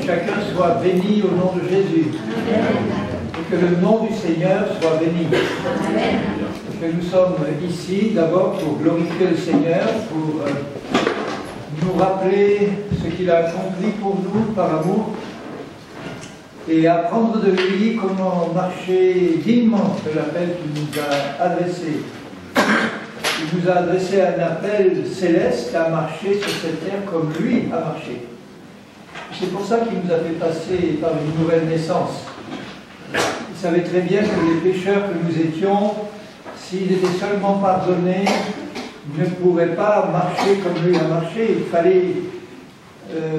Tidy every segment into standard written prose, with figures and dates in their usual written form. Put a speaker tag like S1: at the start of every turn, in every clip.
S1: chacun soit béni au nom de Jésus. Et que le nom du Seigneur soit béni. Et que nous sommes ici d'abord pour glorifier le Seigneur, pour nous rappeler ce qu'il a accompli pour nous par amour et apprendre de lui comment marcher dignement de l'appel qu'il nous a adressé. Il nous a adressé un appel céleste à marcher sur cette terre comme lui a marché. C'est pour ça qu'il nous a fait passer par une nouvelle naissance. Il savait très bien que les pécheurs que nous étions, s'ils étaient seulement pardonnés, ne pourraient pas marcher comme lui a marché. Il fallait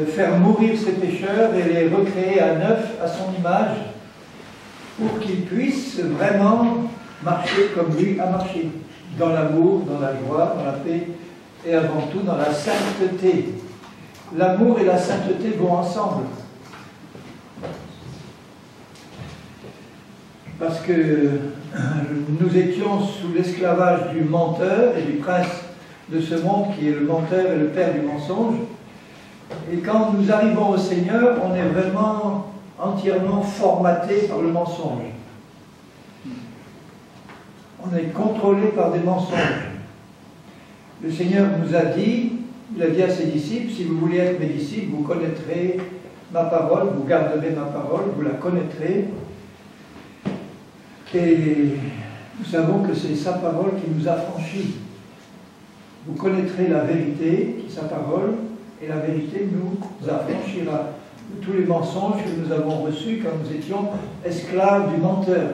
S1: faire mourir ces pécheurs et les recréer à neuf à son image pour qu'ils puissent vraiment marcher comme lui a marché, dans l'amour, dans la joie, dans la paix et avant tout dans la sainteté. L'amour et la sainteté vont ensemble. Parce que nous étions sous l'esclavage du menteur et du prince de ce monde qui est le menteur et le père du mensonge. Et quand nous arrivons au Seigneur, on est vraiment entièrement formaté par le mensonge. On est contrôlé par des mensonges. Le Seigneur nous a dit, il a dit à ses disciples, si vous voulez être mes disciples, vous connaîtrez ma parole, vous garderez ma parole, vous la connaîtrez. Et nous savons que c'est sa parole qui nous affranchit. Vous connaîtrez la vérité, qui est sa parole, et la vérité nous affranchira de tous les mensonges que nous avons reçus quand nous étions esclaves du menteur.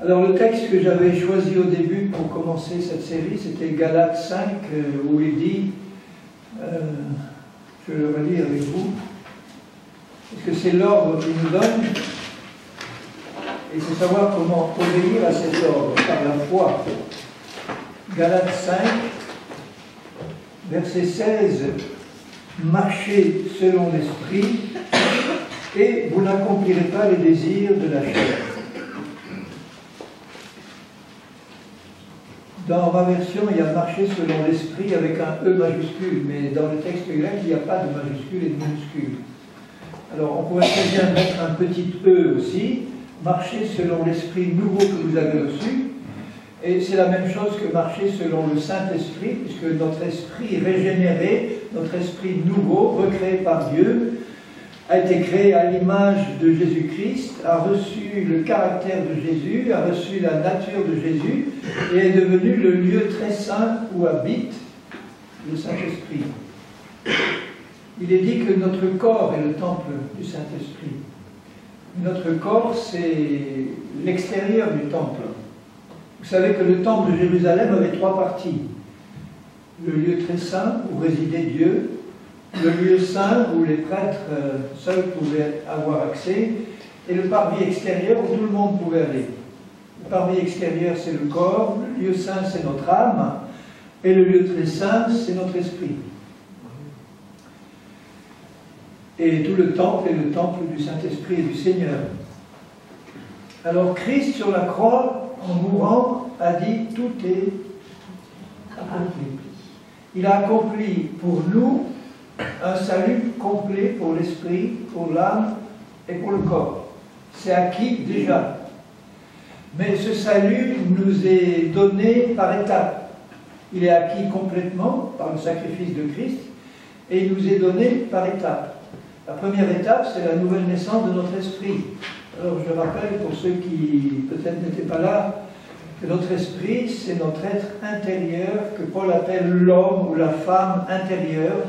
S1: Alors le texte que j'avais choisi au début pour commencer cette série, c'était Galates 5, où il dit, je le relis avec vous, parce que c'est l'ordre qu'il nous donne, et il faut savoir comment obéir à cet ordre, par la foi. Galates 5, verset 16, marchez selon l'esprit, et vous n'accomplirez pas les désirs de la chair. Dans ma version, il y a marché selon l'esprit avec un E majuscule, mais dans le texte grec, il n'y a pas de majuscule et de minuscule. Alors, on pourrait très bien mettre un petit E aussi, marcher selon l'esprit nouveau que vous avez reçu, et c'est la même chose que marcher selon le Saint-Esprit, puisque notre esprit régénéré, notre esprit nouveau, recréé par Dieu, a été créé à l'image de Jésus-Christ, a reçu le caractère de Jésus, a reçu la nature de Jésus et est devenu le lieu très saint où habite le Saint-Esprit. Il est dit que notre corps est le temple du Saint-Esprit. Notre corps, c'est l'extérieur du temple. Vous savez que le temple de Jérusalem avait trois parties. Le lieu très saint où résidait Dieu, le lieu saint où les prêtres seuls pouvaient avoir accès, et le parvis extérieur où tout le monde pouvait aller. Le parvis extérieur, c'est le corps, le lieu saint, c'est notre âme, et le lieu très saint, c'est notre esprit. Et tout le temple est le temple du Saint-Esprit et du Seigneur. Alors Christ sur la croix, en mourant, a dit « tout est accompli ». Il a accompli pour nous un salut complet pour l'esprit, pour l'âme et pour le corps. C'est acquis déjà. Mais ce salut nous est donné par étapes. Il est acquis complètement par le sacrifice de Christ et il nous est donné par étapes. La première étape, c'est la nouvelle naissance de notre esprit. Alors je rappelle pour ceux qui peut-être n'étaient pas là, que notre esprit, c'est notre être intérieur, que Paul appelle l'homme ou la femme intérieure,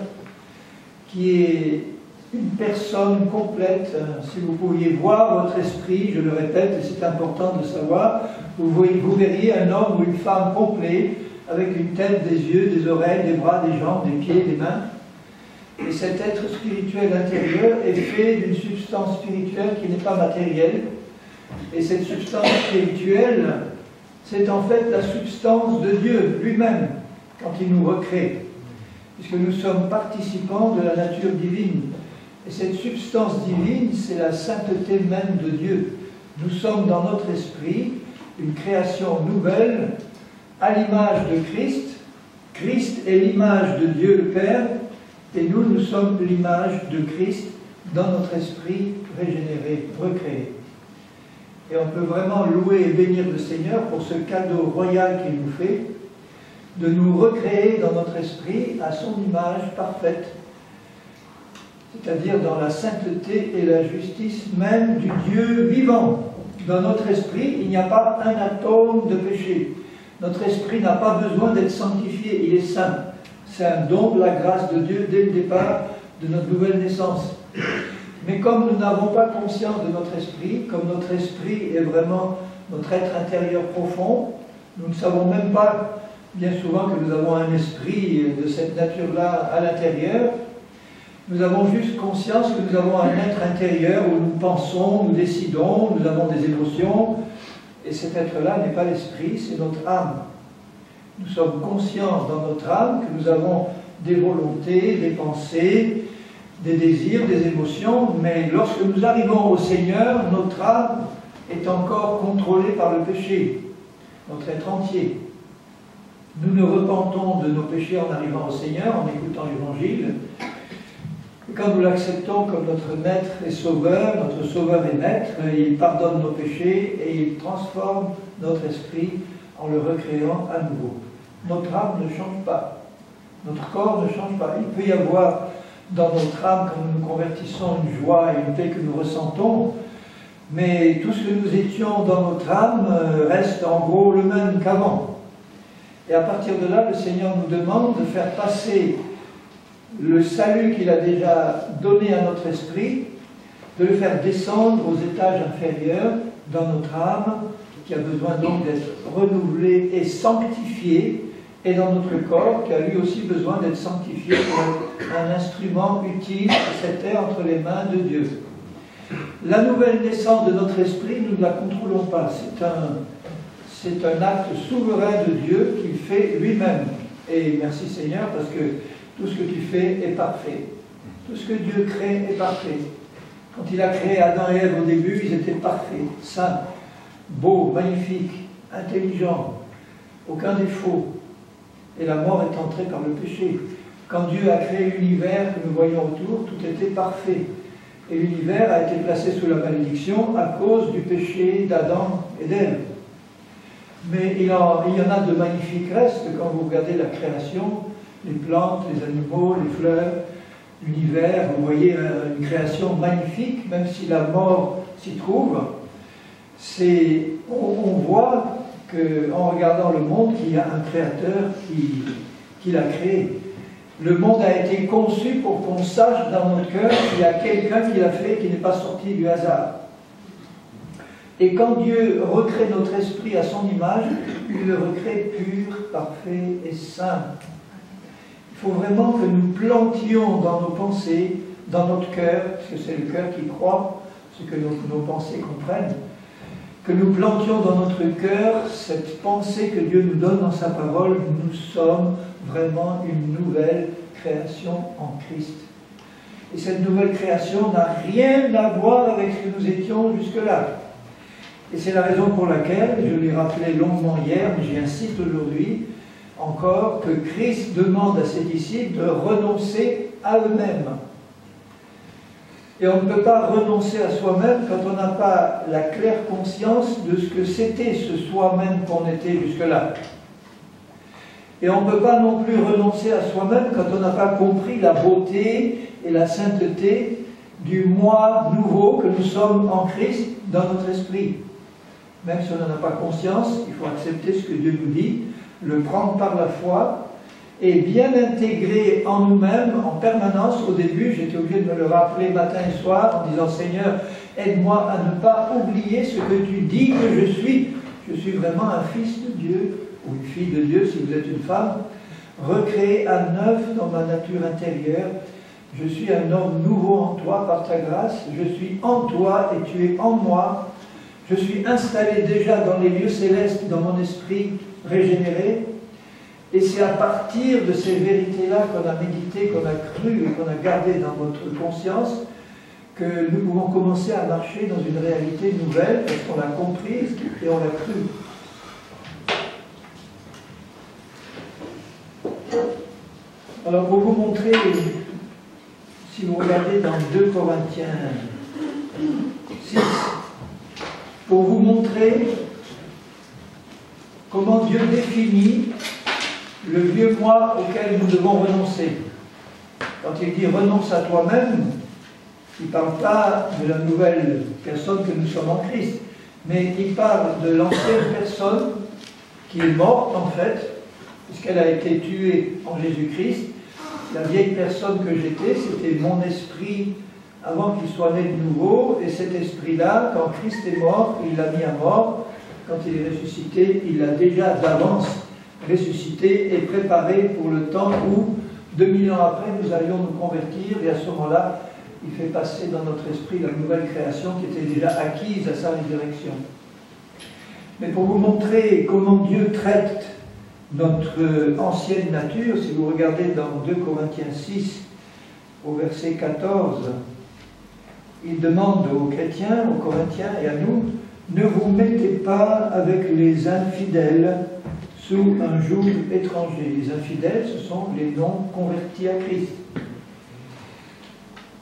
S1: qui est une personne complète. Si vous pouviez voir votre esprit, je le répète, et c'est important de savoir, vous verriez un homme ou une femme complet, avec une tête, des yeux, des oreilles, des bras, des jambes, des pieds, des mains. Et cet être spirituel intérieur est fait d'une substance spirituelle qui n'est pas matérielle. Et cette substance spirituelle, c'est en fait la substance de Dieu lui-même, quand il nous recrée. Puisque nous sommes participants de la nature divine. Et cette substance divine, c'est la sainteté même de Dieu. Nous sommes dans notre esprit une création nouvelle, à l'image de Christ. Christ est l'image de Dieu le Père, Et nous, nous sommes l'image de Christ dans notre esprit régénéré, recréé. Et on peut vraiment louer et bénir le Seigneur pour ce cadeau royal qu'il nous fait, de nous recréer dans notre esprit à son image parfaite, c'est-à-dire dans la sainteté et la justice même du Dieu vivant. Dans notre esprit, il n'y a pas un atome de péché. Notre esprit n'a pas besoin d'être sanctifié, il est saint. C'est un don de la grâce de Dieu dès le départ de notre nouvelle naissance. Mais comme nous n'avons pas conscience de notre esprit, comme notre esprit est vraiment notre être intérieur profond, nous ne savons même pas bien souvent que nous avons un esprit de cette nature-là à l'intérieur. Nous avons juste conscience que nous avons un être intérieur où nous pensons, nous décidons, nous avons des émotions, et cet être-là n'est pas l'esprit, c'est notre âme. Nous sommes conscients dans notre âme que nous avons des volontés, des pensées, des désirs, des émotions, mais lorsque nous arrivons au Seigneur, notre âme est encore contrôlée par le péché, notre être entier. Nous nous repentons de nos péchés en arrivant au Seigneur, en écoutant l'Évangile. Et quand nous l'acceptons comme notre Maître et Sauveur, notre Sauveur et Maître, il pardonne nos péchés et il transforme notre esprit en le recréant à nouveau. Notre âme ne change pas. Notre corps ne change pas. Il peut y avoir dans notre âme, quand nous nous convertissons, une joie et une paix que nous ressentons, mais tout ce que nous étions dans notre âme reste en gros le même qu'avant. Et à partir de là, le Seigneur nous demande de faire passer le salut qu'il a déjà donné à notre esprit, de le faire descendre aux étages inférieurs dans notre âme, qui a besoin donc d'être renouvelée et sanctifiée, et dans notre corps, qui a lui aussi besoin d'être sanctifié pour être un instrument utile à cette terre entre les mains de Dieu. La nouvelle naissance de notre esprit, nous ne la contrôlons pas. C'est un acte souverain de Dieu qu'il fait lui-même. Et merci Seigneur, parce que tout ce que tu fais est parfait. Tout ce que Dieu crée est parfait. Quand il a créé Adam et Ève au début, ils étaient parfaits, saints, beaux, magnifiques, intelligents, aucun défaut. Et la mort est entrée par le péché. Quand Dieu a créé l'univers que nous voyons autour, tout était parfait. Et l'univers a été placé sous la malédiction à cause du péché d'Adam et d'Ève. Mais il y en a de magnifiques restes quand vous regardez la création, les plantes, les animaux, les fleurs, l'univers, vous voyez une création magnifique, même si la mort s'y trouve. On voit qu'en regardant le monde, qu'il y a un créateur qui l'a créé. Le monde a été conçu pour qu'on sache dans notre cœur qu'il y a quelqu'un qui l'a fait, qui n'est pas sorti du hasard. Et quand Dieu recrée notre esprit à son image, il le recrée pur, parfait et saint. Il faut vraiment que nous plantions dans nos pensées, dans notre cœur, parce que c'est le cœur qui croit, ce que nos pensées comprennent, que nous plantions dans notre cœur cette pensée que Dieu nous donne dans sa parole, nous sommes vraiment une nouvelle création en Christ. Et cette nouvelle création n'a rien à voir avec ce que nous étions jusque-là. Et c'est la raison pour laquelle, je l'ai rappelé longuement hier, mais j'y insiste aujourd'hui, encore, que Christ demande à ses disciples de renoncer à eux-mêmes. Et on ne peut pas renoncer à soi-même quand on n'a pas la claire conscience de ce que c'était ce soi-même qu'on était jusque-là. Et on ne peut pas non plus renoncer à soi-même quand on n'a pas compris la beauté et la sainteté du moi nouveau que nous sommes en Christ dans notre esprit. Même si on n'en a pas conscience, il faut accepter ce que Dieu nous dit, le prendre par la foi et bien intégrer en nous-mêmes en permanence. Au début, j'étais obligé de me le rappeler matin et soir en disant « Seigneur, aide-moi à ne pas oublier ce que tu dis que je suis. Je suis vraiment un fils de Dieu, ou une fille de Dieu si vous êtes une femme, recréé à neuf dans ma nature intérieure. Je suis un homme nouveau en toi par ta grâce. Je suis en toi et tu es en moi. Je suis installé déjà dans les lieux célestes, dans mon esprit régénéré. Et c'est à partir de ces vérités-là qu'on a médité, qu'on a cru et qu'on a gardé dans notre conscience que nous pouvons commencer à marcher dans une réalité nouvelle parce qu'on l'a comprise et on l'a cru. Alors pour vous montrer si vous regardez dans 2 Corinthiens 6, pour vous montrer comment Dieu définit le vieux moi auquel nous devons renoncer. Quand il dit « renonce à toi-même », il ne parle pas de la nouvelle personne que nous sommes en Christ, mais il parle de l'ancienne personne qui est morte en fait, puisqu'elle a été tuée en Jésus-Christ. La vieille personne que j'étais, c'était mon esprit avant qu'il soit né de nouveau, et cet esprit-là, quand Christ est mort, il l'a mis à mort. Quand il est ressuscité, il l'a déjà d'avance ressuscité et préparé pour le temps où, 2000 ans après, nous allions nous convertir, et à ce moment-là, il fait passer dans notre esprit la nouvelle création qui était déjà acquise à sa résurrection. Mais pour vous montrer comment Dieu traite notre ancienne nature, si vous regardez dans 2 Corinthiens 6, au verset 14, il demande aux chrétiens, aux Corinthiens et à nous, « Ne vous mettez pas avec les infidèles sous un joug étranger. » Les infidèles, ce sont les non-convertis à Christ.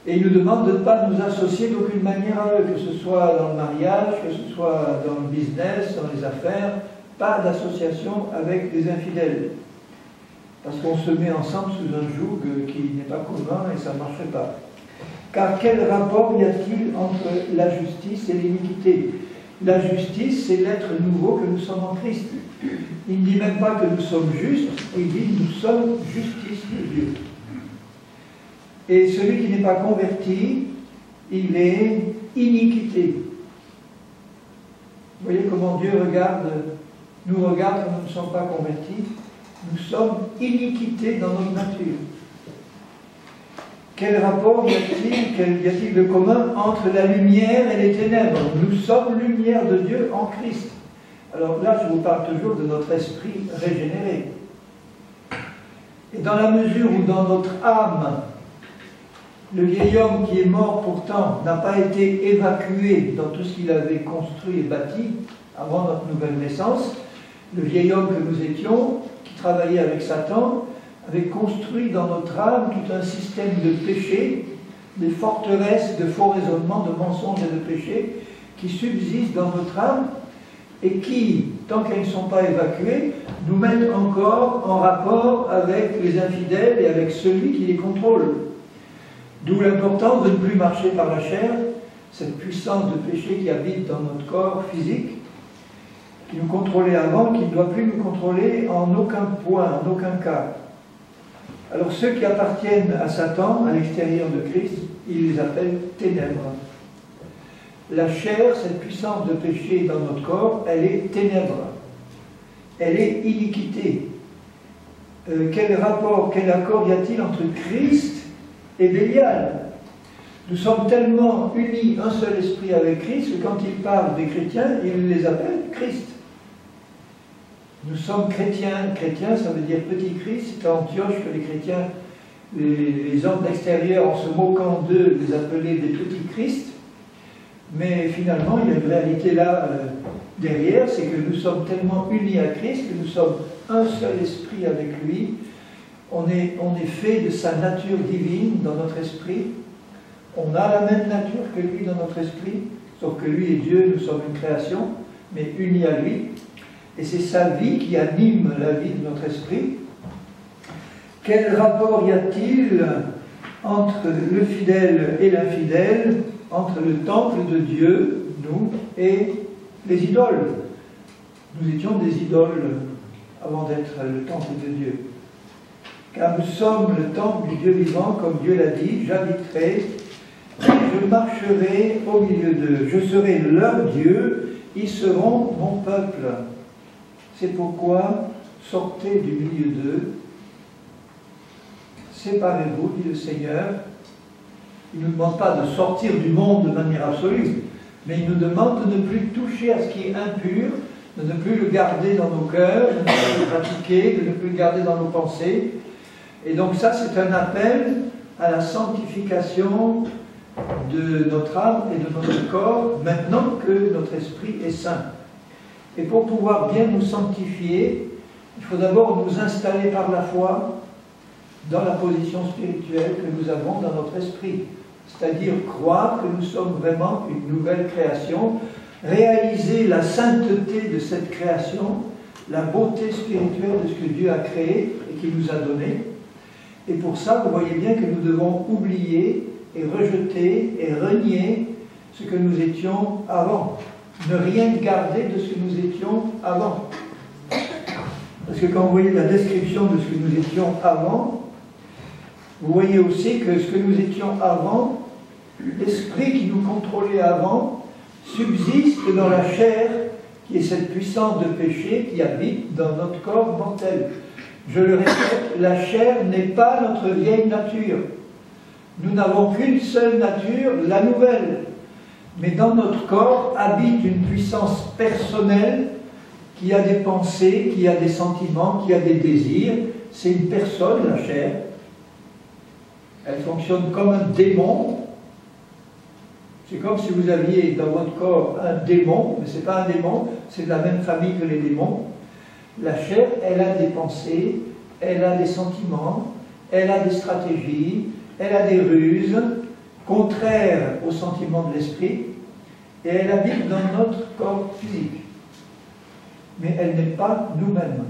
S1: Et il nous demande de ne pas nous associer d'aucune manière à eux, que ce soit dans le mariage, que ce soit dans le business, dans les affaires, pas d'association avec les infidèles. Parce qu'on se met ensemble sous un joug qui n'est pas commun et ça ne marcherait pas. Car quel rapport y a-t-il entre la justice et l'iniquité? La justice, c'est l'être nouveau que nous sommes en Christ. Il ne dit même pas que nous sommes justes, il dit que nous sommes justice de Dieu. Et celui qui n'est pas converti, il est iniquité. Vous voyez comment Dieu nous regarde quand nous ne sommes pas convertis. Nous sommes iniquité dans notre nature. Quel rapport y a-t-il de commun entre la lumière et les ténèbres? Nous sommes lumière de Dieu en Christ. Alors là, je vous parle toujours de notre esprit régénéré. Et dans la mesure où dans notre âme, le vieil homme qui est mort pourtant n'a pas été évacué dans tout ce qu'il avait construit et bâti avant notre nouvelle naissance, le vieil homme que nous étions, qui travaillait avec Satan, avait construit dans notre âme tout un système de péché, des forteresses de faux raisonnements, de mensonges et de péchés qui subsistent dans notre âme et qui, tant qu'elles ne sont pas évacuées, nous mettent encore en rapport avec les infidèles et avec celui qui les contrôle. D'où l'importance de ne plus marcher par la chair, cette puissance de péché qui habite dans notre corps physique, qui nous contrôlait avant, qui ne doit plus nous contrôler en aucun point, en aucun cas. Alors ceux qui appartiennent à Satan, à l'extérieur de Christ, il les appelle ténèbres. La chair, cette puissance de péché dans notre corps, elle est ténèbres. Elle est iniquité. Quel rapport, quel accord y a-t-il entre Christ et Bélial? Nous sommes tellement unis, un seul esprit avec Christ, que quand il parle des chrétiens, il les appelle Christ. Nous sommes chrétiens. Chrétiens, ça veut dire petit Christ. C'est à Antioche que les chrétiens, les hommes d'extérieur, en se moquant d'eux, les appelaient des petits Christ. Mais finalement, il y a une réalité là derrière, c'est que nous sommes tellement unis à Christ, que nous sommes un seul esprit avec lui. On est fait de sa nature divine dans notre esprit. On a la même nature que lui dans notre esprit, sauf que lui est Dieu, nous sommes une création, mais unis à lui. Et c'est sa vie qui anime la vie de notre esprit. Quel rapport y a-t-il entre le fidèle et l'infidèle, entre le temple de Dieu, nous, et les idoles? Nous étions des idoles avant d'être le temple de Dieu. Car nous sommes le temple du Dieu vivant, comme Dieu l'a dit, j'habiterai, je marcherai au milieu d'eux, je serai leur Dieu, ils seront mon peuple. C'est pourquoi sortez du milieu d'eux, séparez-vous, dit le Seigneur. Il ne nous demande pas de sortir du monde de manière absolue, mais il nous demande de ne plus toucher à ce qui est impur, de ne plus le garder dans nos cœurs, de ne plus le pratiquer, de ne plus le garder dans nos pensées. Et donc ça, c'est un appel à la sanctification de notre âme et de notre corps, maintenant que notre esprit est saint. Et pour pouvoir bien nous sanctifier, il faut d'abord nous installer par la foi dans la position spirituelle que nous avons dans notre esprit. C'est-à-dire croire que nous sommes vraiment une nouvelle création, réaliser la sainteté de cette création, la beauté spirituelle de ce que Dieu a créé et qu'il nous a donné. Et pour ça, vous voyez bien que nous devons oublier et rejeter et renier ce que nous étions avant. Ne rien garder de ce que nous étions avant. Parce que quand vous voyez la description de ce que nous étions avant, vous voyez aussi que ce que nous étions avant, l'esprit qui nous contrôlait avant, subsiste dans la chair, qui est cette puissance de péché qui habite dans notre corps mortel. Je le répète, la chair n'est pas notre vieille nature. Nous n'avons qu'une seule nature, la nouvelle. Mais dans notre corps habite une puissance personnelle qui a des pensées, qui a des sentiments, qui a des désirs. C'est une personne, la chair. Elle fonctionne comme un démon. C'est comme si vous aviez dans votre corps un démon, mais ce n'est pas un démon, c'est de la même famille que les démons. La chair, elle a des pensées, elle a des sentiments, elle a des stratégies, elle a des ruses, contraires aux sentiments de l'esprit, et elle habite dans notre corps physique. Mais elle n'est pas nous-mêmes.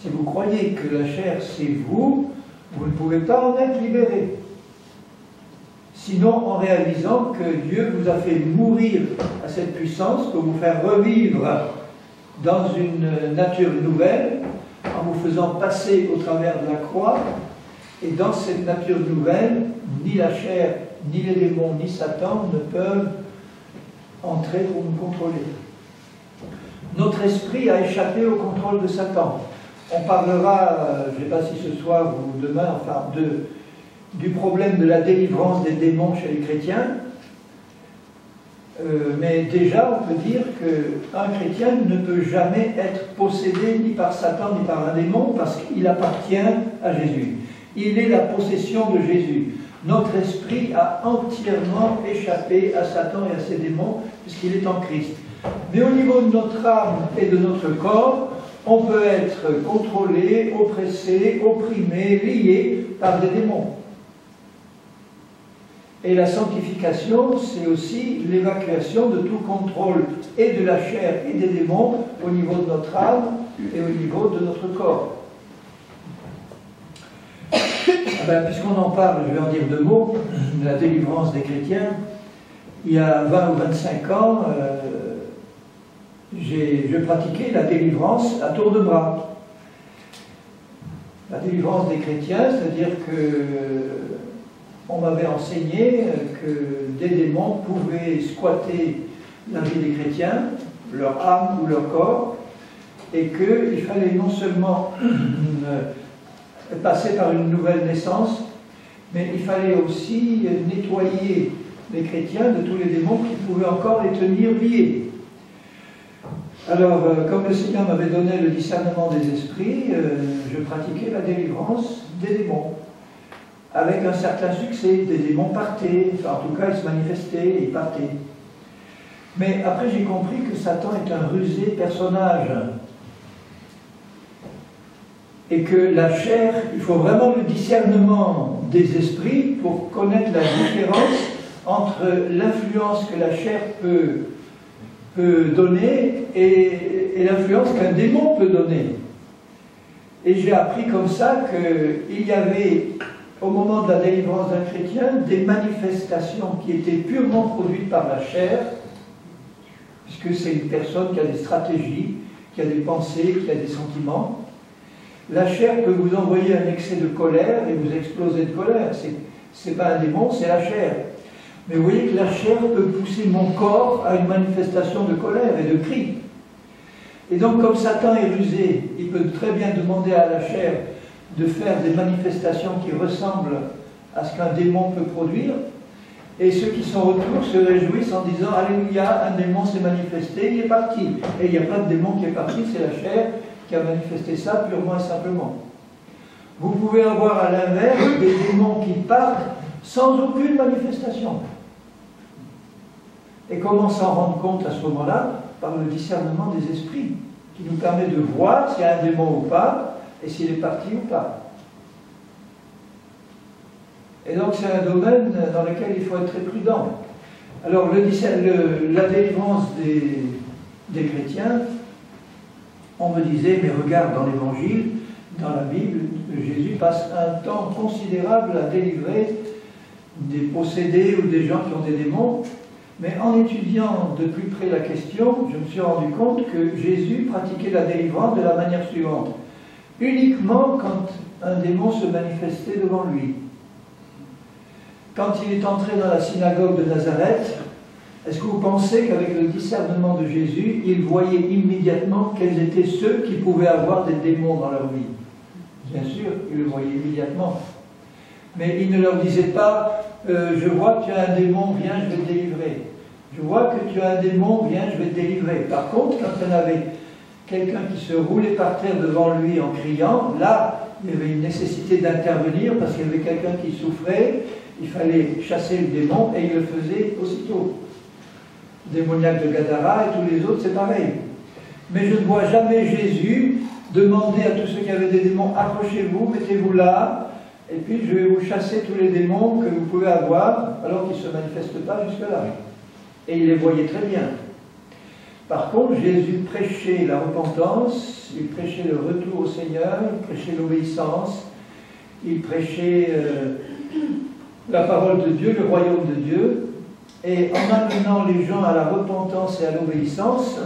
S1: Si vous croyez que la chair c'est vous, vous ne pouvez pas en être libéré. Sinon, en réalisant que Dieu vous a fait mourir à cette puissance pour vous faire revivre dans une nature nouvelle, en vous faisant passer au travers de la croix, et dans cette nature nouvelle, ni la chair, ni les démons, ni Satan ne peuvent entrer pour nous contrôler. Notre esprit a échappé au contrôle de Satan. On parlera, je ne sais pas si ce soir ou demain, enfin, du problème de la délivrance des démons chez les chrétiens. Mais déjà, on peut dire qu'un chrétien ne peut jamais être possédé ni par Satan ni par un démon parce qu'il appartient à Jésus. Il est la possession de Jésus. Notre esprit a entièrement échappé à Satan et à ses démons puisqu'il est en Christ. Mais au niveau de notre âme et de notre corps, on peut être contrôlé, oppressé, opprimé, lié par des démons. Et la sanctification, c'est aussi l'évacuation de tout contrôle et de la chair et des démons au niveau de notre âme et au niveau de notre corps. Puisqu'on en parle, je vais en dire deux mots, de la délivrance des chrétiens. Il y a 20 ou 25 ans, je pratiquais la délivrance à tour de bras. La délivrance des chrétiens, c'est-à-dire que on m'avait enseigné que des démons pouvaient squatter la vie des chrétiens, leur âme ou leur corps, et qu'il fallait non seulement passer par une nouvelle naissance, mais il fallait aussi nettoyer les chrétiens de tous les démons qui pouvaient encore les tenir liés. Alors, comme le Seigneur m'avait donné le discernement des esprits, je pratiquais la délivrance des démons. Avec un certain succès, des démons partaient, enfin, en tout cas ils se manifestaient et ils partaient. Mais après j'ai compris que Satan est un rusé personnage. Et que la chair, il faut vraiment le discernement des esprits pour connaître la différence entre l'influence que la chair peut donner et l'influence qu'un démon peut donner. Et j'ai appris comme ça qu'il y avait, au moment de la délivrance d'un chrétien, des manifestations qui étaient purement produites par la chair, puisque c'est une personne qui a des stratégies, qui a des pensées, qui a des sentiments. La chair peut vous envoyer un excès de colère et vous exploser de colère. C'est pas un démon, c'est la chair. Mais vous voyez que la chair peut pousser mon corps à une manifestation de colère et de cri. Et donc, comme Satan est rusé, il peut très bien demander à la chair de faire des manifestations qui ressemblent à ce qu'un démon peut produire. Et ceux qui sont autour se réjouissent en disant « Alléluia, un démon s'est manifesté, il est parti ». Et il n'y a pas de démon qui est parti, c'est la chair qui a manifesté ça purement et simplement. Vous pouvez avoir à l'inverse des démons qui partent sans aucune manifestation. Et comment s'en rendre compte à ce moment-là? Par le discernement des esprits, qui nous permet de voir s'il y a un démon ou pas, et s'il est parti ou pas. Et donc c'est un domaine dans lequel il faut être très prudent. Alors la délivrance des chrétiens, on me disait, mais regarde dans l'Évangile, dans la Bible, Jésus passe un temps considérable à délivrer des possédés ou des gens qui ont des démons. Mais en étudiant de plus près la question, je me suis rendu compte que Jésus pratiquait la délivrance de la manière suivante. Uniquement quand un démon se manifestait devant lui. Quand il est entré dans la synagogue de Nazareth, est-ce que vous pensez qu'avec le discernement de Jésus, il voyait immédiatement quels étaient ceux qui pouvaient avoir des démons dans leur vie? Bien sûr, il le voyait immédiatement. Mais il ne leur disait pas je vois que tu as un démon, viens, je vais te délivrer. Je vois que tu as un démon, viens, je vais te délivrer. Par contre, quand il y en avait quelqu'un qui se roulait par terre devant lui en criant, là, il y avait une nécessité d'intervenir parce qu'il y avait quelqu'un qui souffrait, il fallait chasser le démon et il le faisait aussitôt. Le démoniaque de Gadara et tous les autres, c'est pareil. Mais je ne vois jamais Jésus demander à tous ceux qui avaient des démons, approchez-vous, mettez-vous là, et puis je vais vous chasser tous les démons que vous pouvez avoir, alors qu'ils ne se manifestent pas jusque-là. Et il les voyait très bien. Par contre, Jésus prêchait la repentance, il prêchait le retour au Seigneur, il prêchait l'obéissance, il prêchait la parole de Dieu, le royaume de Dieu, et en amenant les gens à la repentance et à l'obéissance,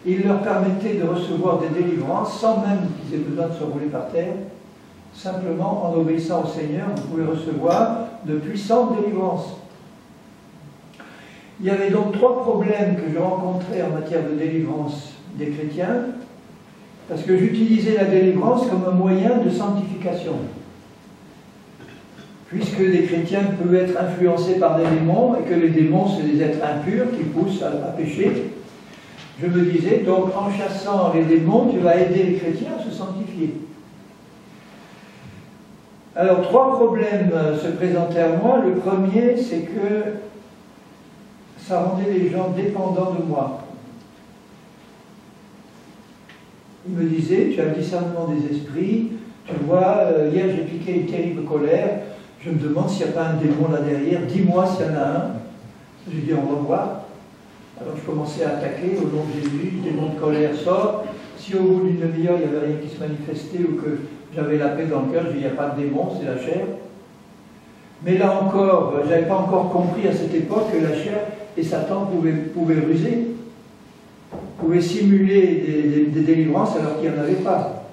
S1: il leur permettait de recevoir des délivrances sans même qu'ils aient besoin de se rouler par terre. Simplement, en obéissant au Seigneur, vous pouvez recevoir de puissantes délivrances. Il y avait donc 3 problèmes que je rencontrais en matière de délivrance des chrétiens, parce que j'utilisais la délivrance comme un moyen de sanctification. Puisque les chrétiens peuvent être influencés par des démons, et que les démons, c'est des êtres impurs qui poussent à pécher, je me disais, donc en chassant les démons, tu vas aider les chrétiens à se sanctifier. Alors, 3 problèmes se présentaient à moi. Le premier, c'est que ça rendait les gens dépendants de moi. Il me disait, tu as le discernement des esprits, tu vois, hier j'ai piqué une terrible colère, je me demande s'il n'y a pas un démon là derrière, dis-moi s'il y en a un. J'ai dit, on va voir. Alors je commençais à attaquer au nom de Jésus, le démon de colère sort. Si au bout d'une demi-heure il n'y avait rien qui se manifestait ou que j'avais la paix dans le cœur, je dis, il n'y a pas de démon, c'est la chair. Mais là encore, je n'avais pas encore compris à cette époque que la chair et Satan pouvaient ruser, pouvaient simuler des délivrances alors qu'il n'y en avait pas.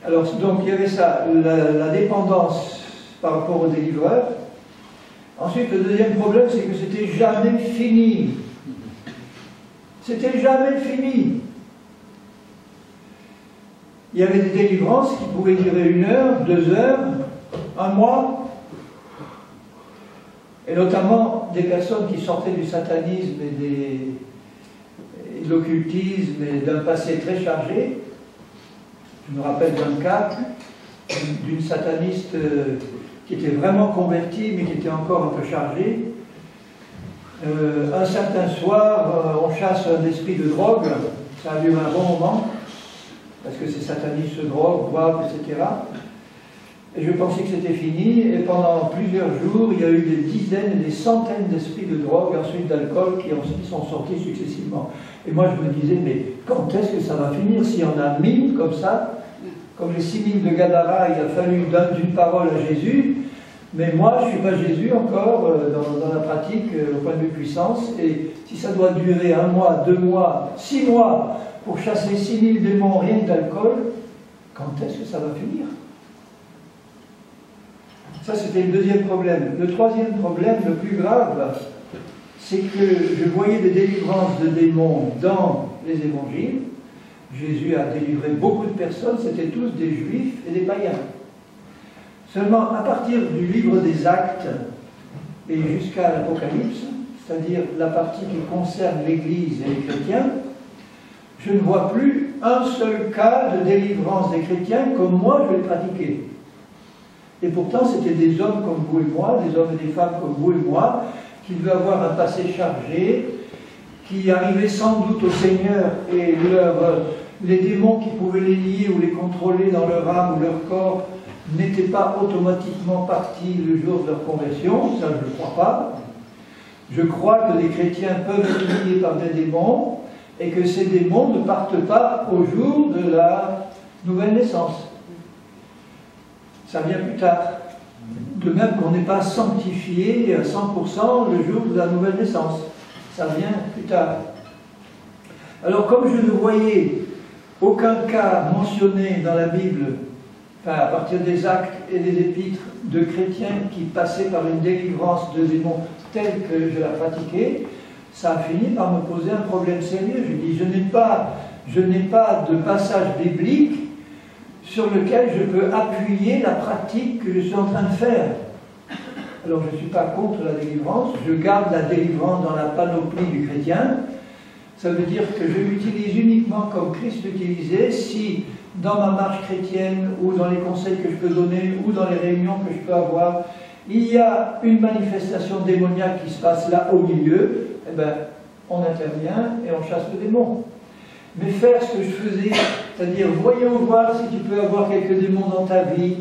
S1: Alors donc il y avait ça, la dépendance par rapport aux délivreurs. Ensuite, le deuxième problème, c'est que c'était jamais fini. C'était jamais fini. Il y avait des délivrances qui pouvaient durer 1 heure, 2 heures, 1 mois. Et notamment des personnes qui sortaient du satanisme et de l'occultisme et d'un passé très chargé. Je me rappelle d'un cas d'une sataniste qui était vraiment convertie, mais qui était encore un peu chargée. Un certain soir, on chasse un esprit de drogue, ça a duré un bon moment, parce que ces satanistes se droguent, boivent, etc. Et je pensais que c'était fini, et pendant plusieurs jours, il y a eu des dizaines et des centaines d'esprits de drogue, ensuite d'alcool, qui sont sortis successivement. Et moi je me disais, mais quand est-ce que ça va finir? S'il y en a 1000 comme ça, comme les 6000 de Gadara, il a fallu d'une parole à Jésus, mais moi je ne suis pas Jésus encore dans la pratique, au point de vue puissance, et si ça doit durer 1 mois, 2 mois, 6 mois, pour chasser 6000 démons rien que d'alcool, quand est-ce que ça va finir? Ça, c'était le deuxième problème. Le troisième problème, le plus grave, c'est que je voyais des délivrances de démons dans les évangiles. Jésus a délivré beaucoup de personnes, c'était tous des juifs et des païens. Seulement, à partir du livre des Actes et jusqu'à l'Apocalypse, c'est-à-dire la partie qui concerne l'Église et les chrétiens, je ne vois plus un seul cas de délivrance des chrétiens comme moi je l'ai pratiqué. Et pourtant, c'était des hommes comme vous et moi, des hommes et des femmes comme vous et moi, qui devaient avoir un passé chargé, qui arrivaient sans doute au Seigneur et les démons qui pouvaient les lier ou les contrôler dans leur âme ou leur corps n'étaient pas automatiquement partis le jour de leur conversion, ça je ne le crois pas. Je crois que les chrétiens peuvent être liés par des démons et que ces démons ne partent pas au jour de la nouvelle naissance. Ça vient plus tard. De même qu'on n'est pas sanctifié à 100% le jour de la nouvelle naissance. Ça vient plus tard. Alors comme je ne voyais aucun cas mentionné dans la Bible, enfin, à partir des actes et des épîtres de chrétiens qui passaient par une délivrance de démons telle que je la pratiquais, ça a fini par me poser un problème sérieux. Je dis, je n'ai pas de passage biblique sur lequel je peux appuyer la pratique que je suis en train de faire. Alors je ne suis pas contre la délivrance, je garde la délivrance dans la panoplie du chrétien. Ça veut dire que je l'utilise uniquement comme Christ l'utilisait si, dans ma marche chrétienne, ou dans les conseils que je peux donner, ou dans les réunions que je peux avoir, il y a une manifestation démoniaque qui se passe là au milieu, eh bien, on intervient et on chasse le démon. Mais faire ce que je faisais, c'est-à-dire voyons voir si tu peux avoir quelques démons dans ta vie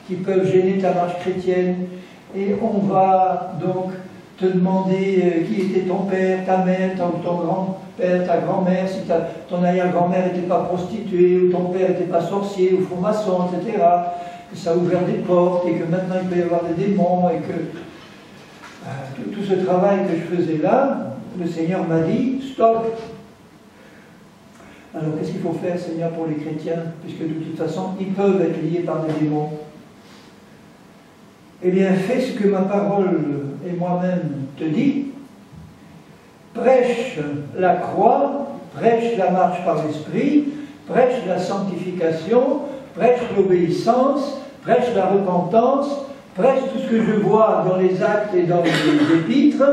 S1: qui peuvent gêner ta marche chrétienne, et on va donc te demander qui était ton père, ta mère, ton grand-père, ta grand-mère, si ton arrière-grand-mère n'était pas prostituée, ou ton père n'était pas sorcier, ou franc-maçon, etc. Que ça a ouvert des portes, et que maintenant il peut y avoir des démons, et que tout ce travail que je faisais là, le Seigneur m'a dit, stop. Alors qu'est-ce qu'il faut faire, Seigneur, pour les chrétiens, puisque de toute façon, ils peuvent être liés par des démons? Eh bien, fais ce que ma parole et moi-même te dit. Prêche la croix, prêche la marche par l'Esprit, prêche la sanctification, prêche l'obéissance, prêche la repentance, prêche tout ce que je vois dans les actes et dans les épîtres,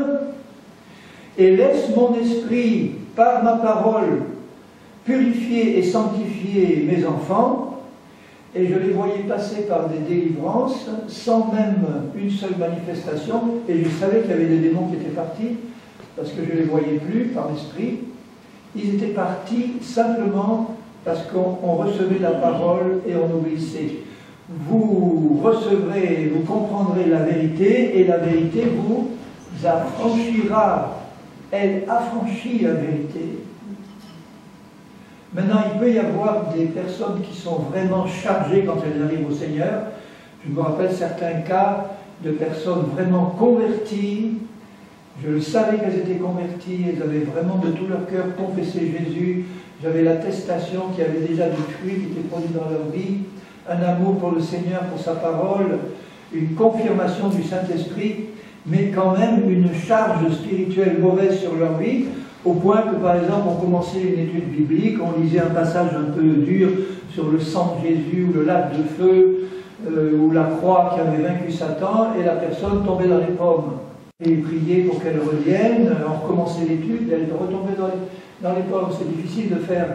S1: et laisse mon esprit, par ma parole, purifier et sanctifier mes enfants. Et je les voyais passer par des délivrances sans même une seule manifestation, et je savais qu'il y avait des démons qui étaient partis, parce que je ne les voyais plus par l'esprit. Ils étaient partis simplement parce qu'on recevait la parole et on obéissait. Vous recevrez, vous comprendrez la vérité, et la vérité vous affranchira. Elle affranchit la vérité. Maintenant, il peut y avoir des personnes qui sont vraiment chargées quand elles arrivent au Seigneur. Je me rappelle certains cas de personnes vraiment converties. Je le savais qu'elles étaient converties, elles avaient vraiment de tout leur cœur confessé Jésus. J'avais l'attestation qu'il y avait déjà du fruit qui était produit dans leur vie, un amour pour le Seigneur, pour sa parole, une confirmation du Saint-Esprit, mais quand même une charge spirituelle mauvaise sur leur vie, au point que, par exemple, on commençait une étude biblique, on lisait un passage un peu dur sur le sang de Jésus, ou le lac de feu, ou la croix qui avait vaincu Satan, et la personne tombait dans les pommes. Et priait pour qu'elle revienne, on recommençait l'étude, elle retombait dans les pommes. C'est difficile de faire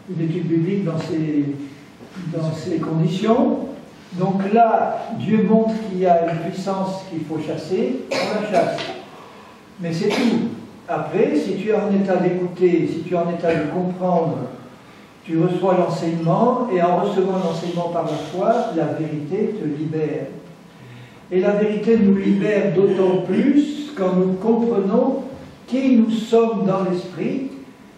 S1: une étude biblique dans ces conditions. Donc là, Dieu montre qu'il y a une puissance qu'il faut chasser, on la chasse. Mais c'est tout. Après, si tu es en état d'écouter, si tu es en état de comprendre, tu reçois l'enseignement, et en recevant l'enseignement par la foi, la vérité te libère. Et la vérité nous libère d'autant plus quand nous comprenons qui nous sommes dans l'esprit,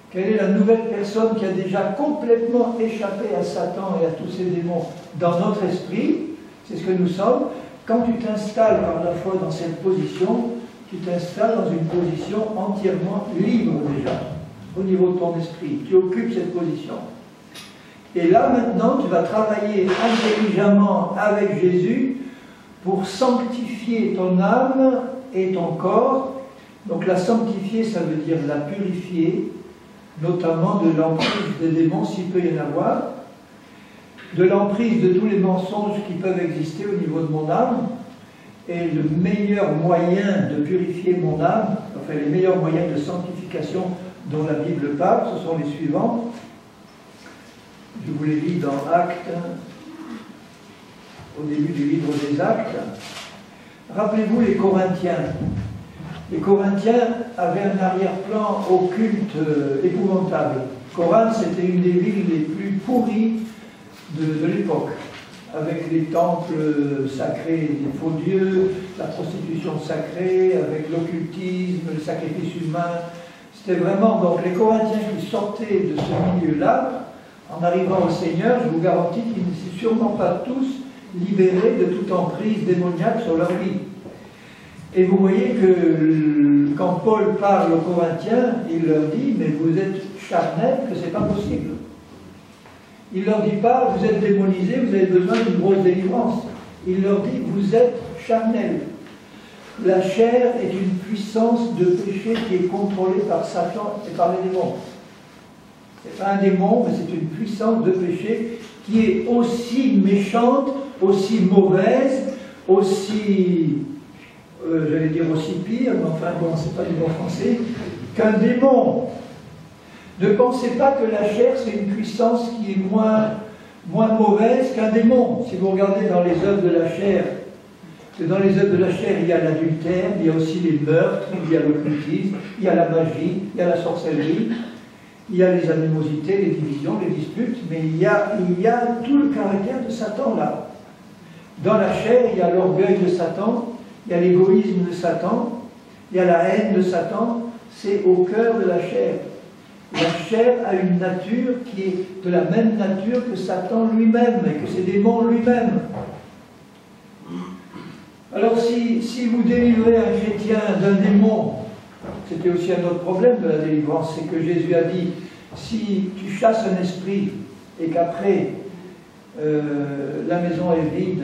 S1: quelle est la nouvelle personne qui a déjà complètement échappé à Satan et à tous ses démons dans notre esprit. C'est ce que nous sommes. Quand tu t'installes par la foi dans cette position, tu t'installes dans une position entièrement libre déjà, au niveau de ton esprit. Tu occupes cette position. Et là, maintenant, tu vas travailler intelligemment avec Jésus pour sanctifier ton âme et ton corps. Donc la sanctifier, ça veut dire la purifier, notamment de l'emprise des démons, s'il peut y en avoir, de l'emprise de tous les mensonges qui peuvent exister au niveau de mon âme. Et le meilleur moyen de purifier mon âme, enfin les meilleurs moyens de sanctification dont la Bible parle, ce sont les suivants. Je vous les lis dans Actes, au début du livre des Actes. Rappelez-vous les Corinthiens. Les Corinthiens avaient un arrière-plan occulte épouvantable. Corinthe, c'était une des villes les plus pourries de l'époque. avec les temples sacrés des faux dieux, la prostitution sacrée, avec l'occultisme, le sacrifice humain. C'était vraiment, donc les Corinthiens qui sortaient de ce milieu-là, en arrivant au Seigneur, je vous garantis qu'ils ne s'étaient sûrement pas tous libérés de toute emprise démoniaque sur leur vie. Et vous voyez que quand Paul parle aux Corinthiens, il leur dit, mais vous êtes charnels, que c'est pas possible. Il ne leur dit pas, vous êtes démonisés, vous avez besoin d'une grosse délivrance. Il leur dit, vous êtes charnels. La chair est une puissance de péché qui est contrôlée par Satan et par les démons. Ce n'est pas un démon, mais c'est une puissance de péché qui est aussi méchante, aussi mauvaise, aussi, j'allais dire aussi pire, mais enfin bon, c'est pas du bon français, qu'un démon. Ne pensez pas que la chair, c'est une puissance qui est moins mauvaise qu'un démon. Si vous regardez dans les œuvres de la chair, dans les œuvres de la chair, il y a l'adultère, il y a aussi les meurtres, il y a l'occultisme, il y a la magie, il y a la sorcellerie, il y a les animosités, les divisions, les disputes, mais il y a tout le caractère de Satan là. Dans la chair, il y a l'orgueil de Satan, il y a l'égoïsme de Satan, il y a la haine de Satan, c'est au cœur de la chair. La chair a une nature qui est de la même nature que Satan lui-même et que ses démons lui-même. Alors si vous délivrez un chrétien d'un démon, c'était aussi un autre problème de la délivrance, c'est que Jésus a dit, si tu chasses un esprit et qu'après la maison est vide,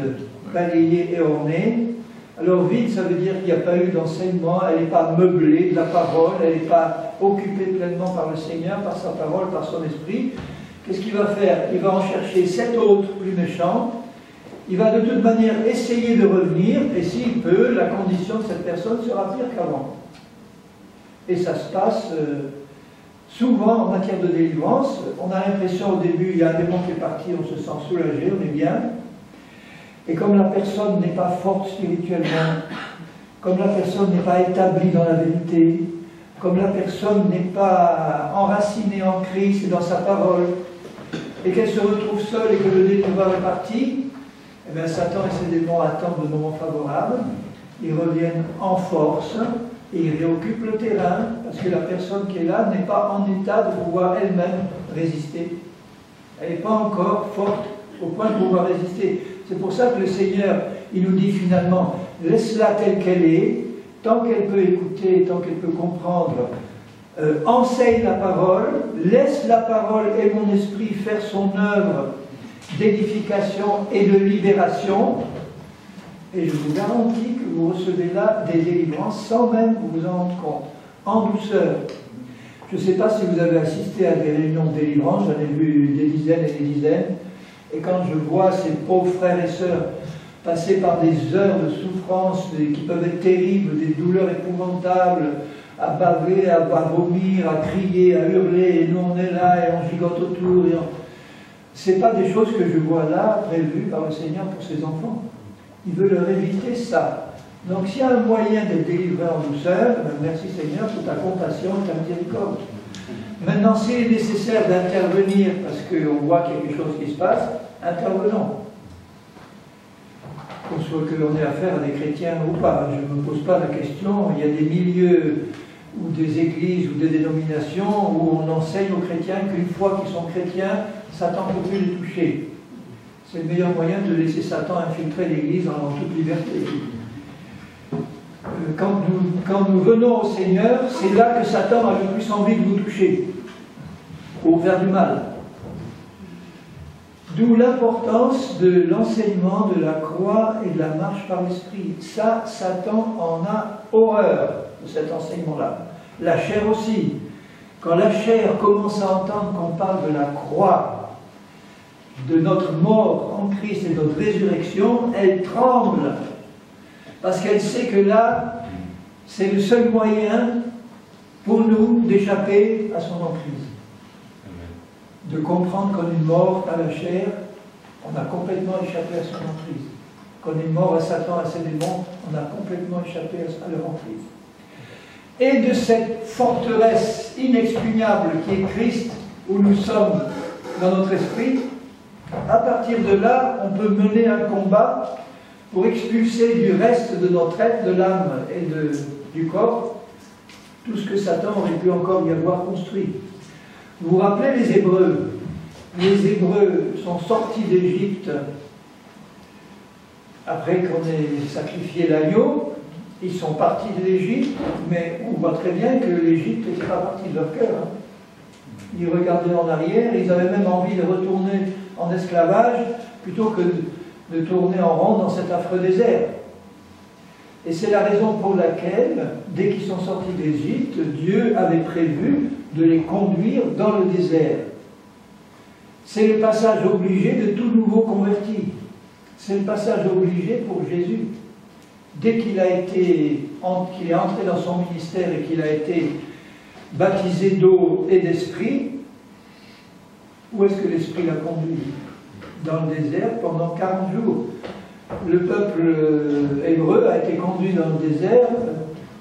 S1: balayée et ornée, alors vide, ça veut dire qu'il n'y a pas eu d'enseignement, elle n'est pas meublée de la parole, elle n'est pas occupée pleinement par le Seigneur, par sa parole, par son esprit. Qu'est-ce qu'il va faire? Il va en chercher 7 autres plus méchants. Il va de toute manière essayer de revenir, et s'il peut, la condition de cette personne sera pire qu'avant. Et ça se passe souvent en matière de délivrance. On a l'impression au début, il y a un démon qui est parti, on se sent soulagé, on est bien. Et comme la personne n'est pas forte spirituellement, comme la personne n'est pas établie dans la vérité, comme la personne n'est pas enracinée en Christ et dans sa parole, et qu'elle se retrouve seule et que le délivreur est parti, eh bien Satan et ses démons attendent de moments favorables, ils reviennent en force et ils réoccupent le terrain parce que la personne qui est là n'est pas en état de pouvoir elle-même résister. Elle n'est pas encore forte au point de pouvoir résister. C'est pour ça que le Seigneur, il nous dit finalement, laisse-la telle qu'elle est, tant qu'elle peut écouter, tant qu'elle peut comprendre, enseigne la parole, laisse la parole et mon esprit faire son œuvre d'édification et de libération, et je vous garantis que vous recevez là des délivrances sans même vous vous en rendre compte, en douceur. Je ne sais pas si vous avez assisté à des réunions de délivrance, j'en ai vu des dizaines et des dizaines, et quand je vois ces pauvres frères et sœurs passer par des heures de souffrance qui peuvent être terribles, des douleurs épouvantables, à baver, à vomir, à crier, à hurler, et nous on est là et on gigote autour. Ce n'est pas des choses que je vois là, prévues par le Seigneur pour ses enfants. Il veut leur éviter ça. Donc s'il y a un moyen d'être délivré en douceur, merci Seigneur pour ta compassion et ta miséricorde. Maintenant, s'il est nécessaire d'intervenir parce qu'on voit quelque chose qui se passe, intervenons. Qu'on soit que l'on ait affaire à des chrétiens ou pas, je ne me pose pas la question. Il y a des milieux ou des églises ou des dénominations où on enseigne aux chrétiens qu'une fois qu'ils sont chrétiens, Satan ne peut plus les toucher. C'est le meilleur moyen de laisser Satan infiltrer l'église en toute liberté. Quand nous venons au Seigneur, c'est là que Satan a le plus envie de vous toucher, ou faire du mal. D'où l'importance de l'enseignement de la croix et de la marche par l'esprit. Ça, Satan en a horreur de cet enseignement-là. La chair aussi. Quand la chair commence à entendre qu'on parle de la croix, de notre mort en Christ et de notre résurrection, elle tremble. Parce qu'elle sait que là, c'est le seul moyen pour nous d'échapper à son emprise. De comprendre qu'on est mort à la chair, on a complètement échappé à son emprise. Qu'on est mort à Satan, à ses démons, on a complètement échappé à leur emprise. Et de cette forteresse inexpugnable qui est Christ, où nous sommes dans notre esprit, À partir de là, on peut mener un combat pour expulser du reste de notre être, de l'âme et du corps, tout ce que Satan aurait pu encore y avoir construit. Vous vous rappelez les Hébreux? Les Hébreux sont sortis d'Égypte après qu'on ait sacrifié l'agneau. Ils sont partis de l'Égypte, mais on voit très bien que l'Égypte n'était pas partie de leur cœur. Ils regardaient en arrière, ils avaient même envie de retourner en esclavage plutôt que de tourner en rond dans cet affreux désert. Et c'est la raison pour laquelle, dès qu'ils sont sortis d'Égypte, Dieu avait prévu de les conduire dans le désert. C'est le passage obligé de tout nouveau converti. C'est le passage obligé pour Jésus. Dès qu'il est entré dans son ministère et qu'il a été baptisé d'eau et d'esprit, où est-ce que l'esprit l'a conduit? Dans le désert pendant 40 jours. Le peuple hébreu a été conduit dans le désert.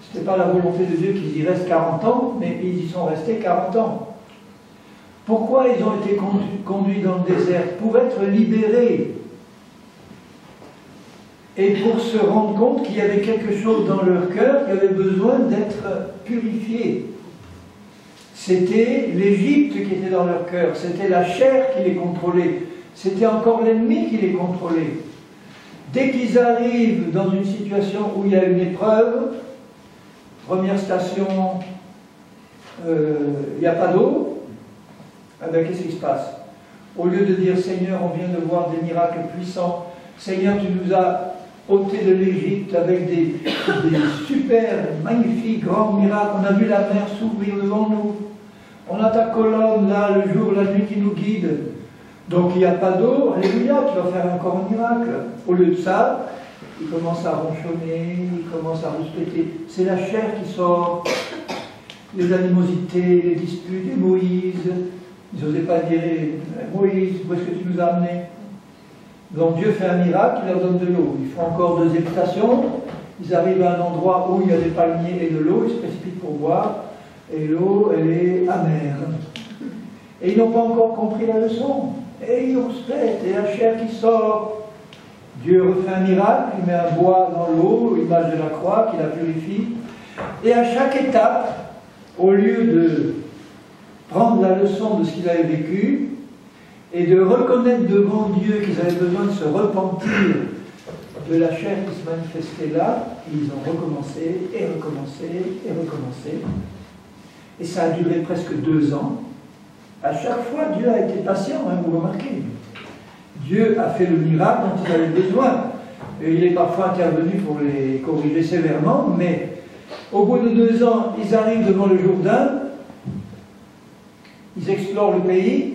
S1: Ce n'était pas la volonté de Dieu qu'ils y restent 40 ans, mais ils y sont restés 40 ans. Pourquoi ils ont été conduits dans le désert? Pour être libérés. Et pour se rendre compte qu'il y avait quelque chose dans leur cœur qui avait besoin d'être purifié. C'était l'Égypte qui était dans leur cœur, c'était la chair qui les contrôlait, c'était encore l'ennemi qui les contrôlait. Dès qu'ils arrivent dans une situation où il y a une épreuve, première station, il n'y a pas d'eau, eh bien qu'est-ce qui se passe? Au lieu de dire « Seigneur, on vient de voir des miracles puissants, Seigneur, tu nous as ôtés de l'Égypte avec des super, magnifiques, grands miracles, on a vu la mer s'ouvrir devant nous, on a ta colonne là, le jour, la nuit qui nous guide. Donc il n'y a pas d'eau, alléluia, tu vas faire encore un miracle. » Au lieu de ça, il commence à ronchonner, il commence à rouspéter. C'est la chair qui sort, les animosités, les disputes, et Moïse. Ils n'osaient pas dire « Moïse, où est-ce que tu nous as amenés ?» Donc Dieu fait un miracle, il leur donne de l'eau. Ils font encore 2 stations, ils arrivent à un endroit où il y a des palmiers et de l'eau, ils se précipitent pour boire. Et l'eau, elle est amère. Et ils n'ont pas encore compris la leçon. Et ils rouspètent, et la chair qui sort. Dieu refait un miracle, il met un bois dans l'eau, l'image de la croix, qui la purifie. Et à chaque étape, au lieu de prendre la leçon de ce qu'ils avaient vécu, et de reconnaître devant Dieu qu'ils avaient besoin de se repentir de la chair qui se manifestait là, ils ont recommencé, et recommencé, et recommencé. Et ça a duré presque 2 ans. À chaque fois, Dieu a été patient, hein, vous remarquez. Dieu a fait le miracle dont ils avaient besoin. Et il est parfois intervenu pour les corriger sévèrement, mais au bout de 2 ans, ils arrivent devant le Jourdain, ils explorent le pays.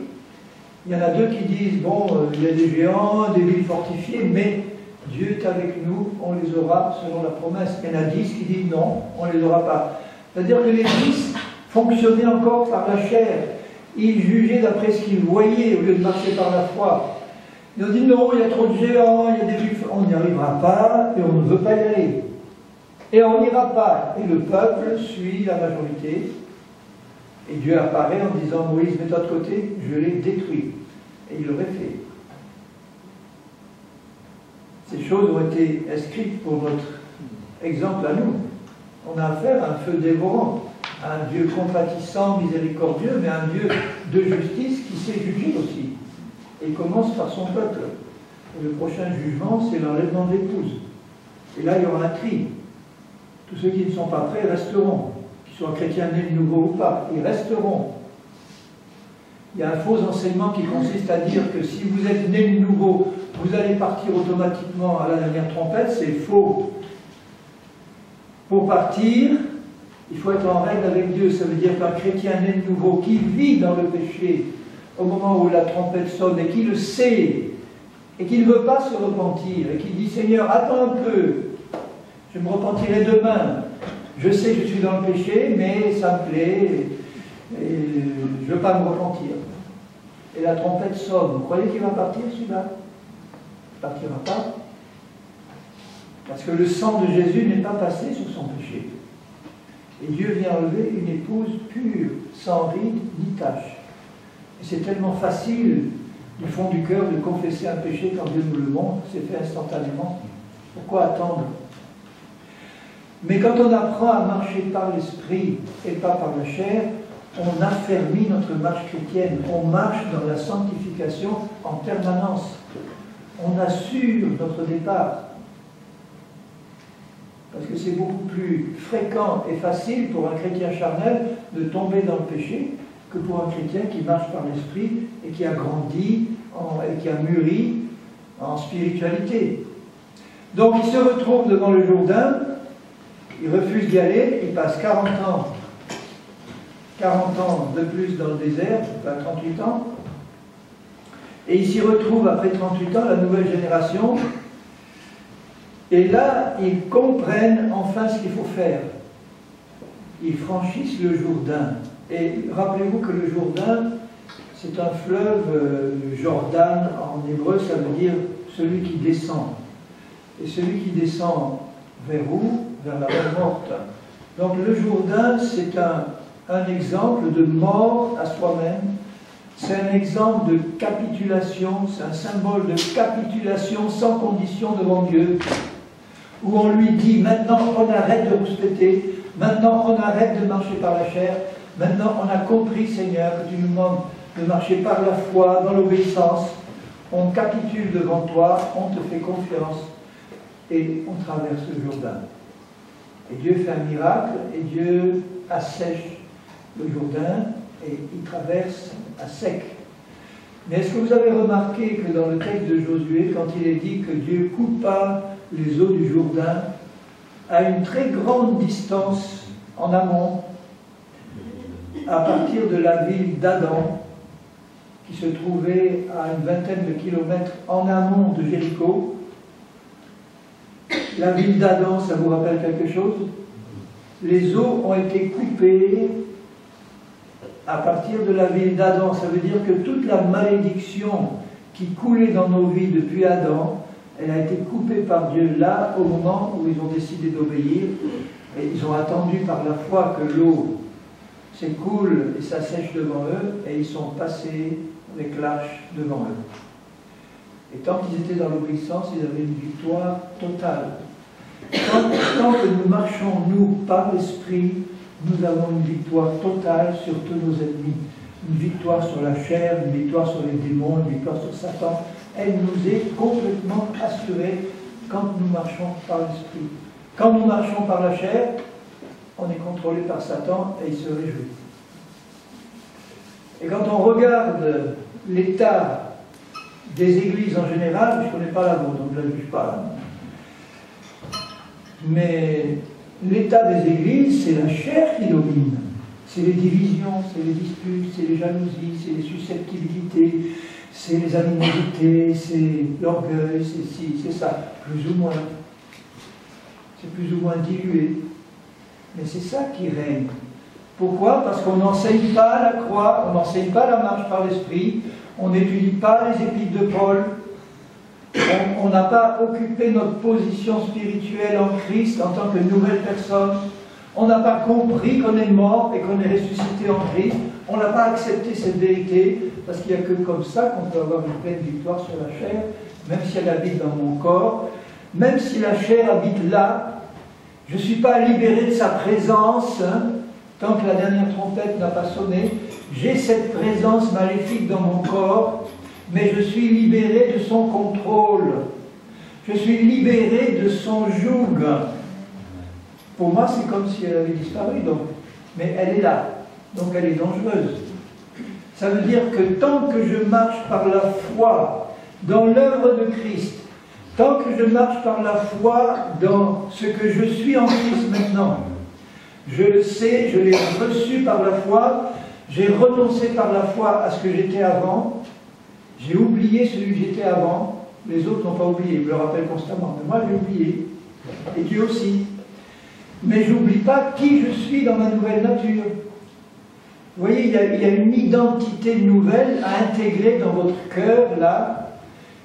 S1: Il y en a 2 qui disent, bon, il y a des géants, des villes fortifiées, mais Dieu est avec nous, on les aura selon la promesse. Il y en a 10 qui disent non, on ne les aura pas. C'est-à-dire que les 10 fonctionnaient encore par la chair. Ils jugeaient d'après ce qu'ils voyaient au lieu de marcher par la foi. Ils ont dit non, il y a trop de géants, il y a des villes, on n'y arrivera pas et on ne veut pas y aller. Et on n'ira pas. Et le peuple suit la majorité. Et Dieu apparaît en disant Moïse, mets-toi de côté, je l'ai détruit. Et il l'aurait fait. Ces choses ont été inscrites pour notre exemple à nous. On a affaire à un feu dévorant, à un Dieu compatissant, miséricordieux, mais un Dieu de justice qui sait juger aussi. Et commence par son peuple. Et le prochain jugement, c'est l'enlèvement de l'épouse. Et là, il y aura un tri. Tous ceux qui ne sont pas prêts resteront. Qu'ils soient chrétiens nés de nouveau ou pas, ils resteront. Il y a un faux enseignement qui consiste à dire que si vous êtes né de nouveau, vous allez partir automatiquement à la dernière trompette. C'est faux. Pour partir, il faut être en règle avec Dieu. Ça veut dire qu'un chrétien né de nouveau qui vit dans le péché au moment où la trompette sonne et qui le sait et qui ne veut pas se repentir et qui dit Seigneur, attends un peu, je me repentirai demain. Je sais que je suis dans le péché, mais ça me plaît et je ne veux pas me repentir. Et la trompette sonne. Vous croyez qu'il va partir celui-là? Il ne partira pas. Parce que le sang de Jésus n'est pas passé sur son péché. Et Dieu vient enlever une épouse pure, sans ride ni tache. Et c'est tellement facile du fond du cœur de confesser un péché quand Dieu nous le montre, c'est fait instantanément. Pourquoi attendre? Mais quand on apprend à marcher par l'esprit et pas par la chair, on affermit notre marche chrétienne, on marche dans la sanctification en permanence. On assure notre départ. Parce que c'est beaucoup plus fréquent et facile pour un chrétien charnel de tomber dans le péché que pour un chrétien qui marche par l'esprit et qui a grandi et qui a mûri en spiritualité. Donc il se retrouve devant le Jourdain, il refuse d'y aller, il passe 40 ans de plus dans le désert, enfin 38 ans, et il s'y retrouve après 38 ans, la nouvelle génération, et là, ils comprennent enfin ce qu'il faut faire. Ils franchissent le Jourdain. Et rappelez-vous que le Jourdain, c'est un fleuve, Jordan en hébreu, ça veut dire celui qui descend. Et celui qui descend vers où? Vers la mer morte. Donc le Jourdain, c'est un exemple de mort à soi-même. C'est un exemple de capitulation, c'est un symbole de capitulation sans condition devant Dieu. Où on lui dit, maintenant on arrête de rouspéter, maintenant on arrête de marcher par la chair, maintenant on a compris, Seigneur, que tu nous demandes de marcher par la foi, dans l'obéissance, on capitule devant toi, on te fait confiance, et on traverse le Jourdain. Et Dieu fait un miracle, et Dieu assèche le Jourdain, et il traverse à sec. Mais est-ce que vous avez remarqué que dans le texte de Josué, quand il est dit que Dieu coupa les eaux du Jourdain à une très grande distance en amont, à partir de la ville d'Adam, qui se trouvait à une vingtaine de kilomètres en amont de Jéricho. La ville d'Adam, ça vous rappelle quelque chose? Les eaux ont été coupées à partir de la ville d'Adam. Ça veut dire que toute la malédiction qui coulait dans nos vies depuis Adam, elle a été coupée par Dieu là, au moment où ils ont décidé d'obéir. Et ils ont attendu par la foi que l'eau s'écoule et s'assèche devant eux, et ils sont passés avec l'arche devant eux. Et tant qu'ils étaient dans l'obéissance, ils avaient une victoire totale. Tant que nous marchons, nous, par l'Esprit, nous avons une victoire totale sur tous nos ennemis. Une victoire sur la chair, une victoire sur les démons, une victoire sur Satan. Elle nous est complètement assurée quand nous marchons par l'Esprit. Quand nous marchons par la chair, on est contrôlé par Satan et il se réjouit. Et quand on regarde l'état des églises en général, je ne connais pas la vôtre, donc je ne la juge pas. Mais l'état des églises, c'est la chair qui domine. C'est les divisions, c'est les disputes, c'est les jalousies, c'est les susceptibilités, c'est les animosités, c'est l'orgueil, c'est ci, c'est ça, plus ou moins. C'est plus ou moins dilué. Mais c'est ça qui règne. Pourquoi? Parce qu'on n'enseigne pas la croix, on n'enseigne pas la marche par l'esprit, on n'étudie pas les épîtres de Paul, on n'a pas occupé notre position spirituelle en Christ en tant que nouvelle personne, on n'a pas compris qu'on est mort et qu'on est ressuscité en Christ, on n'a pas accepté cette vérité, parce qu'il n'y a que comme ça qu'on peut avoir une pleine victoire sur la chair, même si elle habite dans mon corps, même si la chair habite là, je ne suis pas libéré de sa présence, tant que la dernière trompette n'a pas sonné. J'ai cette présence maléfique dans mon corps, mais je suis libéré de son contrôle. Je suis libéré de son joug. Pour moi, c'est comme si elle avait disparu, donc. Mais elle est là, donc elle est dangereuse. Ça veut dire que tant que je marche par la foi dans l'œuvre de Christ, tant que je marche par la foi dans ce que je suis en Christ maintenant, je le sais, je l'ai reçu par la foi, j'ai renoncé par la foi à ce que j'étais avant, j'ai oublié celui que j'étais avant, les autres n'ont pas oublié, je le rappelle constamment, mais moi j'ai oublié, et Dieu aussi. Mais je n'oublie pas qui je suis dans ma nouvelle nature. Vous voyez, il y a une identité nouvelle à intégrer dans votre cœur, là.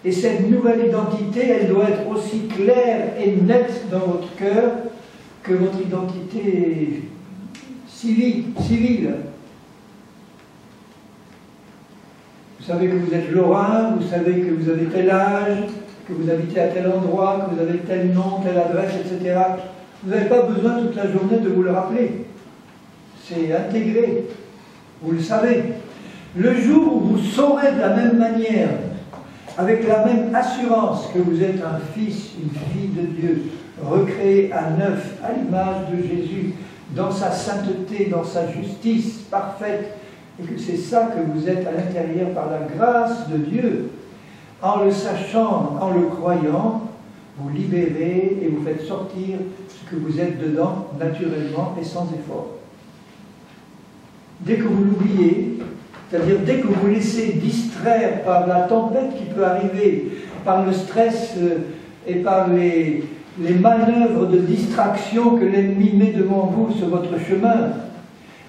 S1: Et cette nouvelle identité, elle doit être aussi claire et nette dans votre cœur que votre identité civile. Vous savez que vous êtes lorrain, vous savez que vous avez tel âge, que vous habitez à tel endroit, que vous avez tel nom, telle adresse, etc. Vous n'avez pas besoin toute la journée de vous le rappeler. C'est intégré. Vous le savez. Le jour où vous saurez de la même manière, avec la même assurance que vous êtes un fils, une fille de Dieu, recréé à neuf, à l'image de Jésus, dans sa sainteté, dans sa justice parfaite, et que c'est ça que vous êtes à l'intérieur par la grâce de Dieu, en le sachant, en le croyant, vous libérez et vous faites sortir ce que vous êtes dedans, naturellement et sans effort. Dès que vous l'oubliez, c'est-à-dire dès que vous laissez distraire par la tempête qui peut arriver, par le stress et par les manœuvres de distraction que l'ennemi met devant vous sur votre chemin,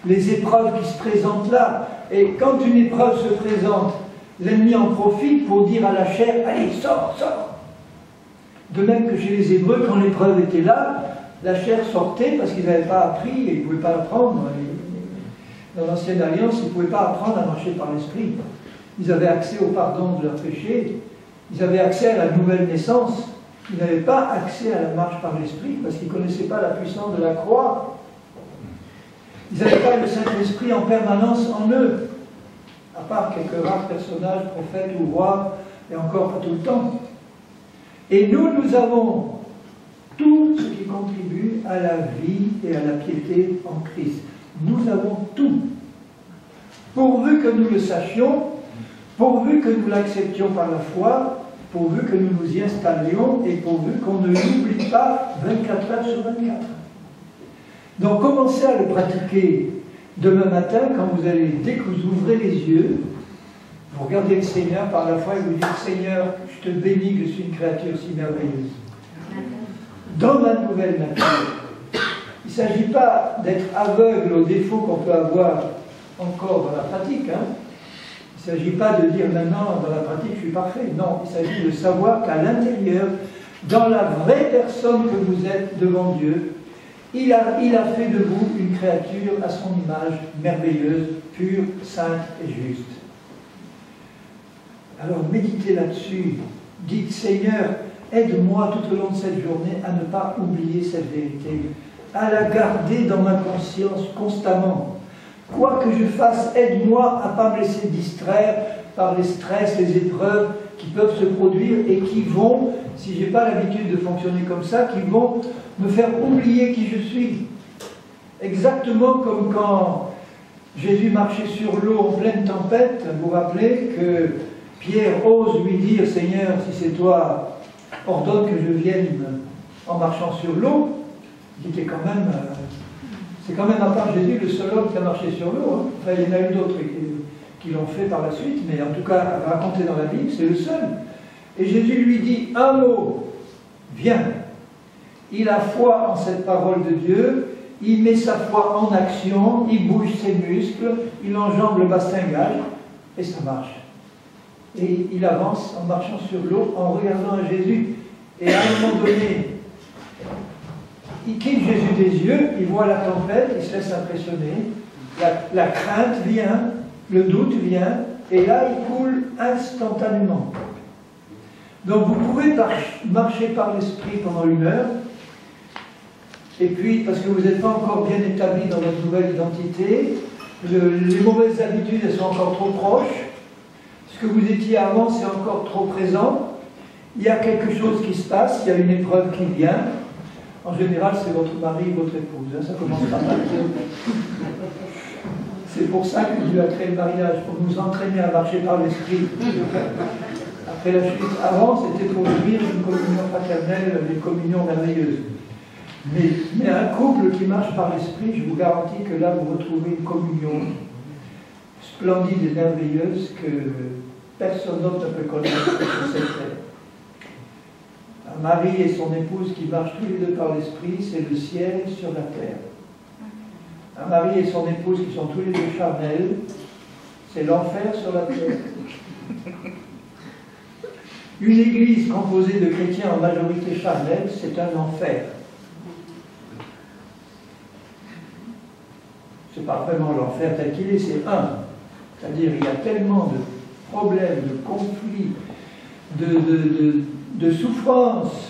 S1: les épreuves qui se présentent là, et quand une épreuve se présente, l'ennemi en profite pour dire à la chair, allez, sors, sors. De même que chez les Hébreux, quand l'épreuve était là, la chair sortait parce qu'ils n'avaient pas appris et ils ne pouvaient pas apprendre. Dans l'Ancienne Alliance, ils ne pouvaient pas apprendre à marcher par l'Esprit. Ils avaient accès au pardon de leurs péchés, ils avaient accès à la nouvelle naissance, ils n'avaient pas accès à la marche par l'Esprit parce qu'ils ne connaissaient pas la puissance de la croix. Ils n'avaient pas le Saint-Esprit en permanence en eux, à part quelques rares personnages, prophètes ou rois, et encore pas tout le temps. Et nous avons tout ce qui contribue à la vie et à la piété en Christ. Nous avons tout. Pourvu que nous le sachions, pourvu que nous l'acceptions par la foi, pourvu que nous nous y installions et pourvu qu'on ne l'oublie pas 24 heures sur 24. Donc commencez à le pratiquer demain matin quand vous allez, dès que vous ouvrez les yeux, vous regardez le Seigneur par la foi et vous dites « Seigneur, je te bénis, je suis une créature si merveilleuse. » Dans ma nouvelle nature. Il ne s'agit pas d'être aveugle aux défauts qu'on peut avoir encore dans la pratique. Il ne s'agit pas de dire maintenant dans la pratique je suis parfait. Non, il s'agit de savoir qu'à l'intérieur, dans la vraie personne que vous êtes devant Dieu, il a fait de vous une créature à son image, merveilleuse, pure, sainte et juste. Alors méditez là-dessus. Dites Seigneur, aide-moi tout au long de cette journée à ne pas oublier cette vérité, à la garder dans ma conscience constamment. Quoi que je fasse, aide-moi à ne pas me laisser distraire par les stress, les épreuves qui peuvent se produire et qui vont, si je n'ai pas l'habitude de fonctionner comme ça, qui vont me faire oublier qui je suis. Exactement comme quand Jésus marchait sur l'eau en pleine tempête, vous vous rappelez que Pierre ose lui dire, Seigneur, si c'est toi, ordonne que je vienne en marchant sur l'eau. Il était quand même, c'est quand même à part Jésus le seul homme qui a marché sur l'eau. Enfin, il y en a eu d'autres qui l'ont fait par la suite, mais en tout cas, raconté dans la Bible, c'est le seul. Et Jésus lui dit un mot, viens. Il a foi en cette parole de Dieu, il met sa foi en action, il bouge ses muscles, il enjambe le bastingage, et ça marche. Et il avance en marchant sur l'eau, en regardant à Jésus. Et à un moment donné, il quitte Jésus des yeux, il voit la tempête, il se laisse impressionner, la crainte vient, le doute vient, et là il coule instantanément. Donc vous pouvez marcher par l'esprit pendant 1 heure, et puis, parce que vous n'êtes pas encore bien établi dans votre nouvelle identité, les mauvaises habitudes, elles sont encore trop proches, ce que vous étiez avant, c'est encore trop présent, il y a quelque chose qui se passe, il y a une épreuve qui vient. En général, c'est votre mari ou votre épouse, ça commence par là. C'est pour ça que Dieu a créé le mariage, pour nous entraîner à marcher par l'esprit. Après la chute, avant, c'était pour vivre une communion fraternelle, une communion merveilleuse. Mais un couple qui marche par l'esprit, je vous garantis que là, vous retrouvez une communion splendide et merveilleuse que personne d'autre ne peut connaître que cette terre. Un mari et son épouse qui marchent tous les deux par l'esprit, c'est le ciel sur la terre. Un mari et son épouse qui sont tous les deux charnels, c'est l'enfer sur la terre. Une église composée de chrétiens en majorité charnelle, c'est un enfer. C'est pas vraiment l'enfer tel qu'il est, c'est un. C'est-à-dire il y a tellement de problèmes, de conflits, de souffrances.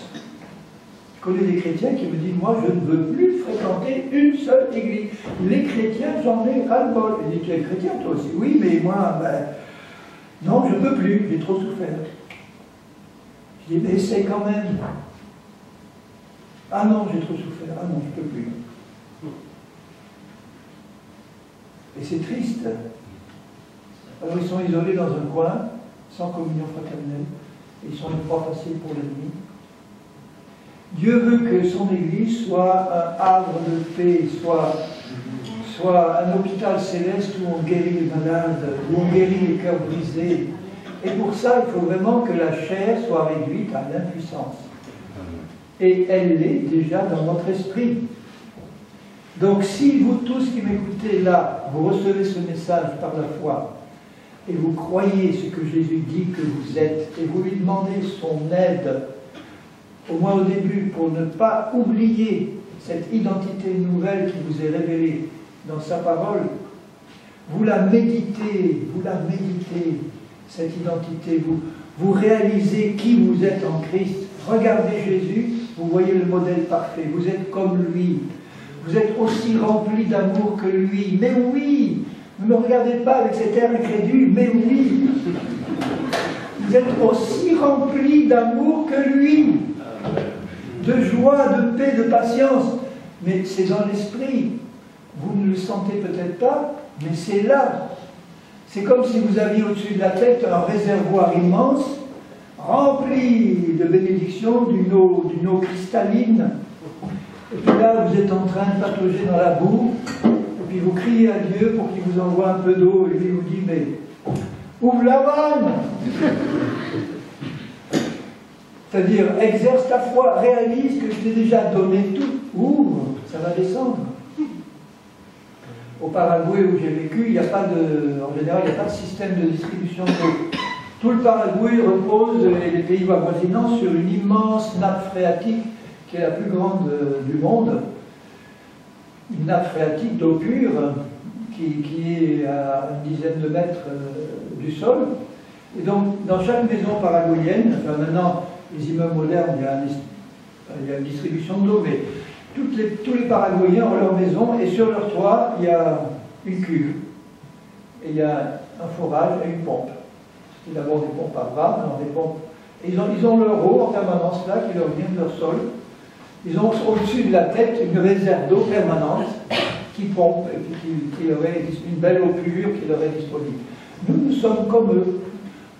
S1: Je connais des chrétiens qui me disent, moi je ne veux plus fréquenter une seule église. Les chrétiens, j'en ai ras-le-bol. Je dis, tu es chrétien toi aussi? Oui, mais moi, non, je ne peux plus, j'ai trop souffert. Je dis, mais essaye quand même. Ah non, j'ai trop souffert, ah non, je ne peux plus. Et c'est triste. Alors ils sont isolés dans un coin, sans communion fraternelle, et ils sont une proie facile pour l'ennemi. Dieu veut que son Église soit un havre de paix, soit un hôpital céleste où on guérit les malades, où on guérit les cœurs brisés. Et pour ça, il faut vraiment que la chair soit réduite à l'impuissance. Et elle l'est déjà dans notre esprit. Donc si vous tous qui m'écoutez là, vous recevez ce message par la foi, et vous croyez ce que Jésus dit que vous êtes, et vous lui demandez son aide, au moins au début, pour ne pas oublier cette identité nouvelle qui vous est révélée dans sa parole, vous la méditez, cette identité, vous réalisez qui vous êtes en Christ, regardez Jésus, vous voyez le modèle parfait, vous êtes comme lui, vous êtes aussi rempli d'amour que lui, mais oui, ne me regardez pas avec cet air incrédule, mais oui, vous êtes aussi rempli d'amour que lui, de joie, de paix, de patience, mais c'est dans l'esprit, vous ne le sentez peut-être pas, mais c'est là. C'est comme si vous aviez au-dessus de la tête un réservoir immense, rempli de bénédictions, d'une eau cristalline. Et puis là, vous êtes en train de patauger dans la boue, et puis vous criez à Dieu pour qu'il vous envoie un peu d'eau, et lui vous dit, mais ouvre la vanne! C'est-à-dire, exerce ta foi, réalise que je t'ai déjà donné tout, ouvre, ça va descendre. Au Paraguay où j'ai vécu, en général, il n'y a pas de système de distribution d'eau. Tout le Paraguay repose, et les pays voisinants, sur une immense nappe phréatique qui est la plus grande du monde. Une nappe phréatique d'eau pure qui est à une dizaine de mètres du sol. Et donc, dans chaque maison paraguayenne, enfin maintenant, les immeubles modernes, il y a une distribution d'eau, mais tous les Paraguayens ont leur maison et sur leur toit, il y a une cuve. Et il y a un forage et une pompe. C'est d'abord des pompes à bras, alors des pompes. Et ils ont leur eau en permanence là, qui leur vient de leur sol. Ils ont au-dessus de la tête une réserve d'eau permanente qui pompe et qui leur est une belle eau pure qui leur est disponible. Nous sommes comme eux.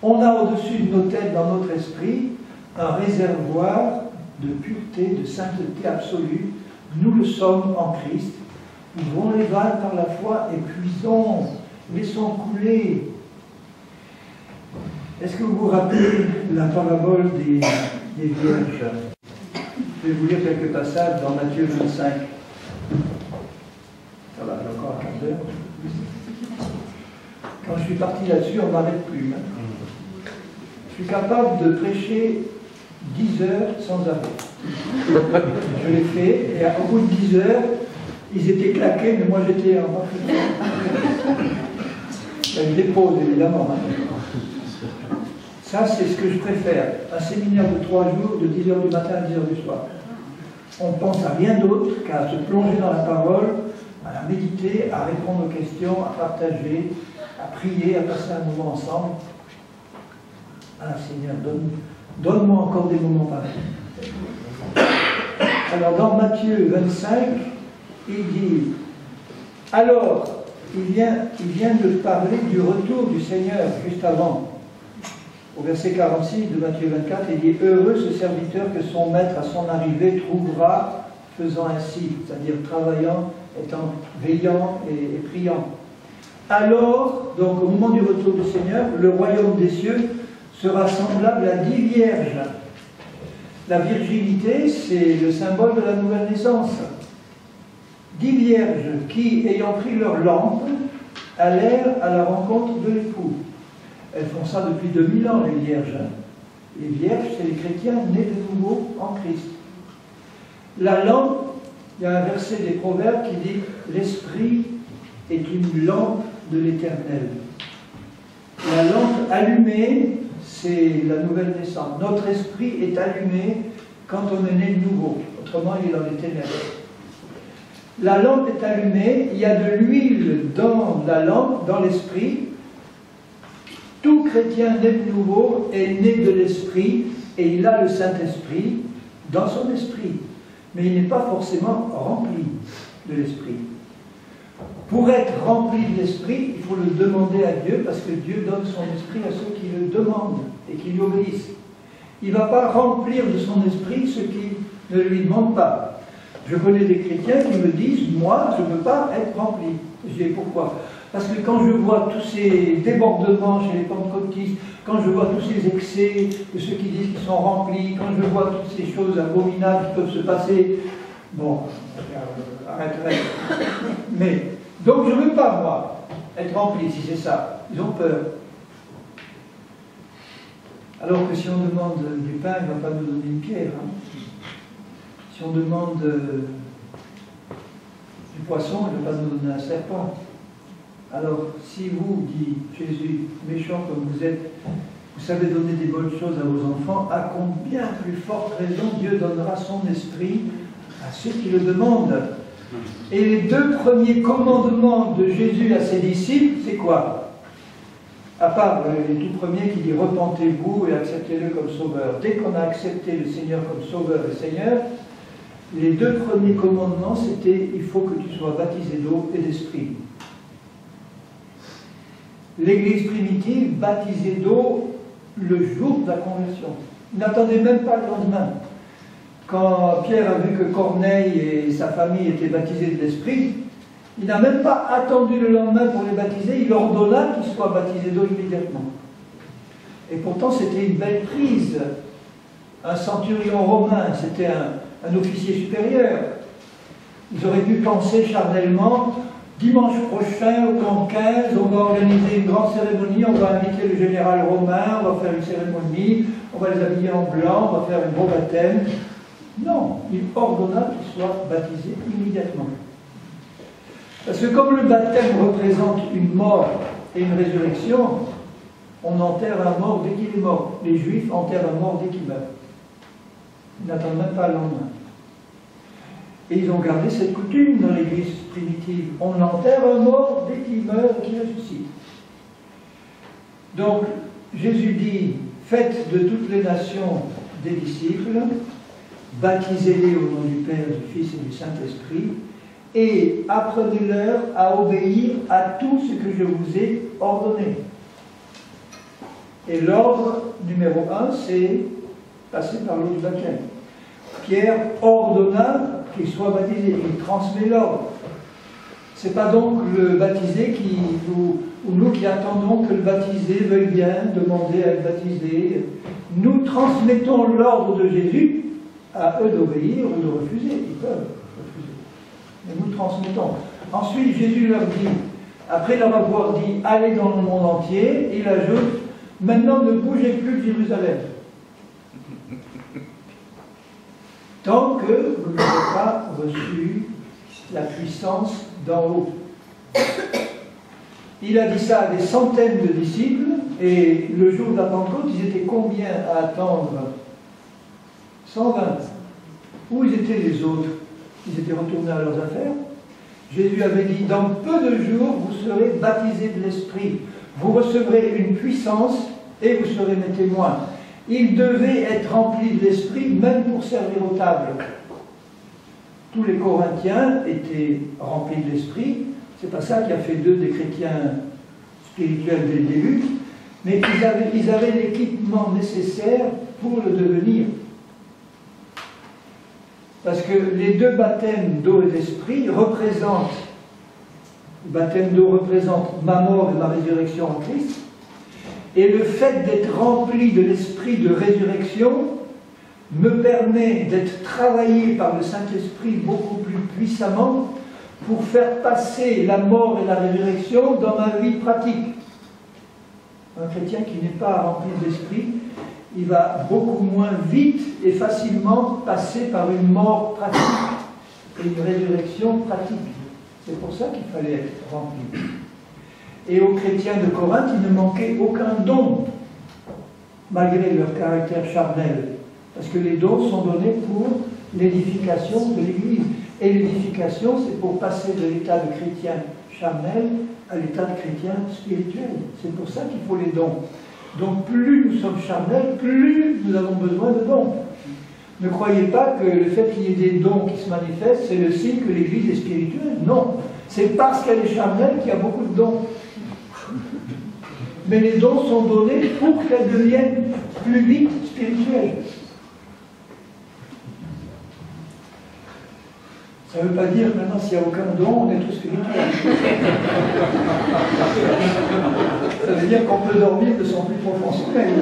S1: On a au-dessus de nos têtes, dans notre esprit, un réservoir de pureté, de sainteté absolue. Nous le sommes en Christ. Ouvrons les vannes par la foi et puisons, laissons couler. Est-ce que vous vous rappelez la parabole des vierges? Je vais vous lire quelques passages dans Matthieu 25. Ça va, encore un quart d'heure. Quand je suis parti là-dessus, on ne m'arrête plus. Je suis capable de prêcher 10 heures sans arrêt. Je l'ai fait, et au bout de 10 heures, ils étaient claqués, mais moi j'étais en bas. Avec des pauses, évidemment. Ça, c'est ce que je préfère. Un séminaire de 3 jours, de 10 heures du matin à 10 heures du soir. On ne pense à rien d'autre qu'à se plonger dans la parole, à la méditer, à répondre aux questions, à partager, à prier, à passer un moment ensemble. Ah Seigneur, donne-moi encore des moments pareils. Alors dans Matthieu 25, il dit, alors, il vient de parler du retour du Seigneur juste avant. Au verset 46 de Matthieu 24, il dit « Heureux ce serviteur que son maître à son arrivée trouvera faisant ainsi, c'est-à-dire travaillant, veillant et priant. Alors, donc au moment du retour du Seigneur, le royaume des cieux sera semblable à 10 vierges. » La virginité, c'est le symbole de la nouvelle naissance. 10 vierges qui, ayant pris leur lampe, allèrent à la rencontre de l'époux. Elles font ça depuis 2000 ans, les vierges. Les vierges, c'est les chrétiens nés de nouveau en Christ. La lampe, il y a un verset des Proverbes qui dit « L'esprit est une lampe de l'Éternel. » La lampe allumée, c'est la nouvelle naissance. Notre esprit est allumé quand on est né de nouveau. Autrement, il est dans les ténèbres. La lampe est allumée, il y a de l'huile dans la lampe, dans l'esprit. Tout chrétien né de nouveau est né de l'esprit et il a le Saint-Esprit dans son esprit. Mais il n'est pas forcément rempli de l'esprit. Pour être rempli de l'esprit, il faut le demander à Dieu parce que Dieu donne son esprit à ceux qui le demandent et qui lui obéissent. Il ne va pas remplir de son esprit ceux qui ne lui demandent pas. Je connais des chrétiens qui me disent « Moi, je ne veux pas être rempli ». Je dis « Pourquoi ?» Parce que quand je vois tous ces débordements chez les pentecôtistes, quand je vois tous ces excès de ceux qui disent qu'ils sont remplis, quand je vois toutes ces choses abominables qui peuvent se passer, bon, arrête. Mais, donc je ne veux pas, moi, être rempli, si c'est ça. Ils ont peur. Alors que si on demande du pain, il ne va pas nous donner une pierre. Hein. Si on demande du poisson, il ne va pas nous donner un serpent. Alors, si vous, dit Jésus, méchant comme vous êtes, vous savez donner des bonnes choses à vos enfants, à combien plus forte raison Dieu donnera son esprit à ceux qui le demandent. Et les deux premiers commandements de Jésus à ses disciples, c'est quoi? À part les tout premiers qui disent « Repentez-vous et acceptez-le comme sauveur ». Dès qu'on a accepté le Seigneur comme sauveur et Seigneur, les deux premiers commandements, c'était « Il faut que tu sois baptisé d'eau et d'esprit ». L'Église primitive baptisait d'eau le jour de la conversion. Il n'attendait même pas le lendemain. Quand Pierre a vu que Corneille et sa famille étaient baptisés de l'Esprit, il n'a même pas attendu le lendemain pour les baptiser, il ordonna qu'ils soient baptisés d'eau immédiatement. Et pourtant, c'était une belle prise. Un centurion romain, c'était un officier supérieur. Ils auraient pu penser charnellement, dimanche prochain, au camp 15, on va organiser une grande cérémonie, on va inviter le général romain, on va faire une cérémonie, on va les habiller en blanc, on va faire un beau baptême. Non, il ordonna qu'ils soient baptisés immédiatement. Parce que comme le baptême représente une mort et une résurrection, on enterre un mort dès qu'il est mort. Les Juifs enterrent un mort dès qu'il meurt. Ils n'attendent même pas le lendemain. Et ils ont gardé cette coutume dans l'Église primitive. On enterre un mort dès qu'il meurt et qu'il ressuscite. Donc, Jésus dit, faites de toutes les nations des disciples, baptisez-les au nom du Père, du Fils et du Saint-Esprit, et apprenez-leur à obéir à tout ce que je vous ai ordonné. Et l'ordre numéro 1, c'est passer par l'eau du baptême. Pierre ordonna qu'il soit baptisé, il transmet l'ordre. Ce n'est pas donc le baptisé ou nous qui attendons que le baptisé veuille bien demander à être baptisé. Nous transmettons l'ordre de Jésus, à eux d'obéir ou de refuser. Ils peuvent refuser. Mais nous le transmettons. Ensuite, Jésus leur dit, après leur avoir dit « Allez dans le monde entier », il ajoute « Maintenant, ne bougez plus de Jérusalem. » Tant que vous n'avez pas reçu la puissance d'en haut. Il a dit ça à des centaines de disciples, et le jour de la Pentecôte, ils étaient combien à attendre? 120. Où étaient les autres? Ils étaient retournés à leurs affaires. Jésus avait dit, dans peu de jours, vous serez baptisés de l'Esprit. Vous recevrez une puissance et vous serez mes témoins. Il devait être rempli de l'Esprit, même pour servir aux tables. Tous les Corinthiens étaient remplis de l'Esprit. C'est pas ça qui a fait d'eux des chrétiens spirituels dès le début, mais ils avaient l'équipement nécessaire pour le devenir. Parce que les deux baptêmes d'eau et d'esprit représentent, le baptême d'eau représente ma mort et ma résurrection en Christ, et le fait d'être rempli de l'esprit de résurrection me permet d'être travaillé par le Saint-Esprit beaucoup plus puissamment pour faire passer la mort et la résurrection dans ma vie pratique. Un chrétien qui n'est pas rempli d'esprit, il va beaucoup moins vite et facilement passer par une mort pratique et une résurrection pratique. C'est pour ça qu'il fallait être rempli. Et aux chrétiens de Corinthe, il ne manquait aucun don, malgré leur caractère charnel. Parce que les dons sont donnés pour l'édification de l'Église. Et l'édification, c'est pour passer de l'état de chrétien charnel à l'état de chrétien spirituel. C'est pour ça qu'il faut les dons. Donc plus nous sommes charnels, plus nous avons besoin de dons. Ne croyez pas que le fait qu'il y ait des dons qui se manifestent, c'est le signe que l'Église est spirituelle. Non, c'est parce qu'elle est charnelle qu'il y a beaucoup de dons. Mais les dons sont donnés pour qu'elle devienne plus vite spirituelle. Ça ne veut pas dire maintenant s'il n'y a aucun don, on est tous spirituels. Ça veut dire qu'on peut dormir de son plus profond sommeil.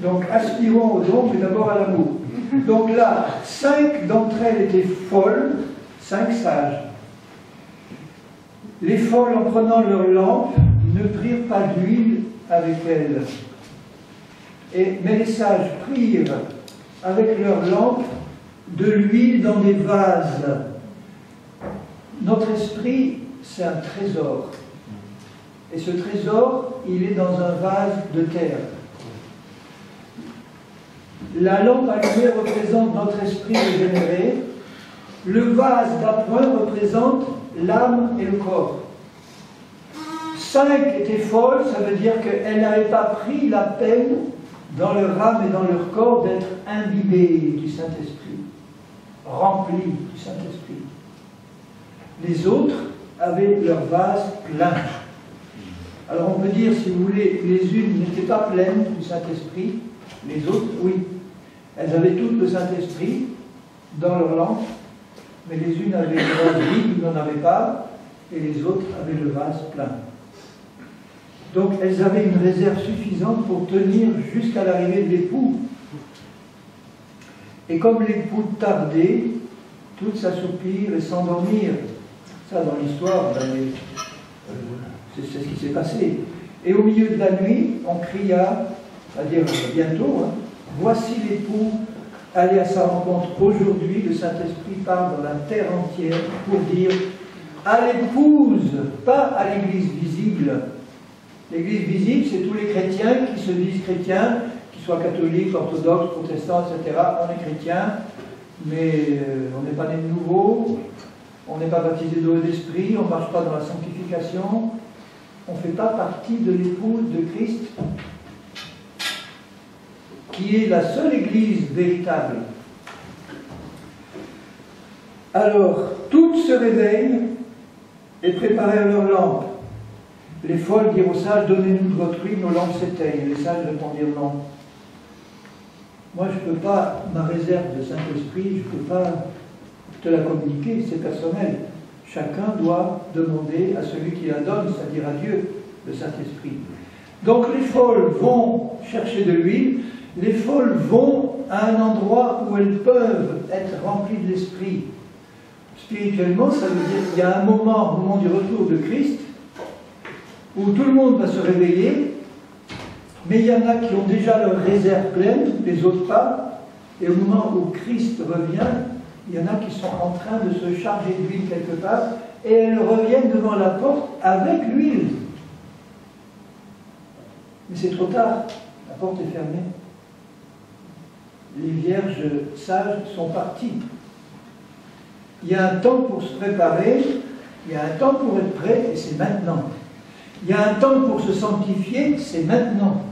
S1: Donc aspirons aux dons, mais d'abord à l'amour. Donc là, 5 d'entre elles étaient folles, 5 sages. Les folles, en prenant leur lampe, ne prirent pas d'huile avec elles. Mais les sages prirent avec leur lampe de l'huile dans des vases. Notre esprit, c'est un trésor. Et ce trésor, il est dans un vase de terre. La lampe allumée représente notre esprit régénéré. Le vase d'appoint représente l'âme et le corps. 5 étaient folles, ça veut dire qu'elles n'avaient pas pris la peine dans leur âme et dans leur corps d'être imbibées du Saint-Esprit, remplies du Saint-Esprit. Les autres avaient leur vase plein. Alors on peut dire, si vous voulez, les unes n'étaient pas pleines du Saint-Esprit, les autres, oui. Elles avaient toutes le Saint-Esprit dans leur lampe, mais les unes avaient le vase vide, ils n'en avaient pas, et les autres avaient le vase plein. Donc elles avaient une réserve suffisante pour tenir jusqu'à l'arrivée de l'époux. Et comme l'époux tardait, toutes s'assoupirent et s'endormirent. Ça, dans l'histoire, c'est ce qui s'est passé. Et au milieu de la nuit, on cria, c'est-à-dire bientôt, hein, voici l'époux, allez à sa rencontre aujourd'hui. Le Saint-Esprit parle dans la terre entière pour dire à l'épouse, pas à l'église visible. L'église visible, c'est tous les chrétiens qui se disent chrétiens, qu'ils soient catholiques, orthodoxes, protestants, etc. On est chrétiens, mais on n'est pas né de nouveau, on n'est pas baptisé d'eau et d'esprit, on ne marche pas dans la sanctification, on ne fait pas partie de l'épouse de Christ, qui est la seule église véritable. Alors, toutes se réveillent et préparèrent leurs lampes. Les folles dirent aux sages, donnez-nous de votre huile, nos lampes s'éteignent. Les sages répondirent non. Moi, je ne peux pas, ma réserve de Saint-Esprit, je ne peux pas te la communiquer, c'est personnel. Chacun doit demander à celui qui la donne, c'est-à-dire à Dieu, le Saint-Esprit. Donc les folles vont chercher de l'huile, les folles vont à un endroit où elles peuvent être remplies de l'Esprit. Spirituellement, ça veut dire qu'il y a un moment, au moment du retour de Christ, où tout le monde va se réveiller, mais il y en a qui ont déjà leur réserve pleine, les autres pas, et au moment où Christ revient, il y en a qui sont en train de se charger d'huile quelque part, et elles reviennent devant la porte avec l'huile. Mais c'est trop tard, la porte est fermée. Les vierges sages sont parties. Il y a un temps pour se préparer, il y a un temps pour être prêt, et c'est maintenant. Il y a un temps pour se sanctifier, c'est maintenant.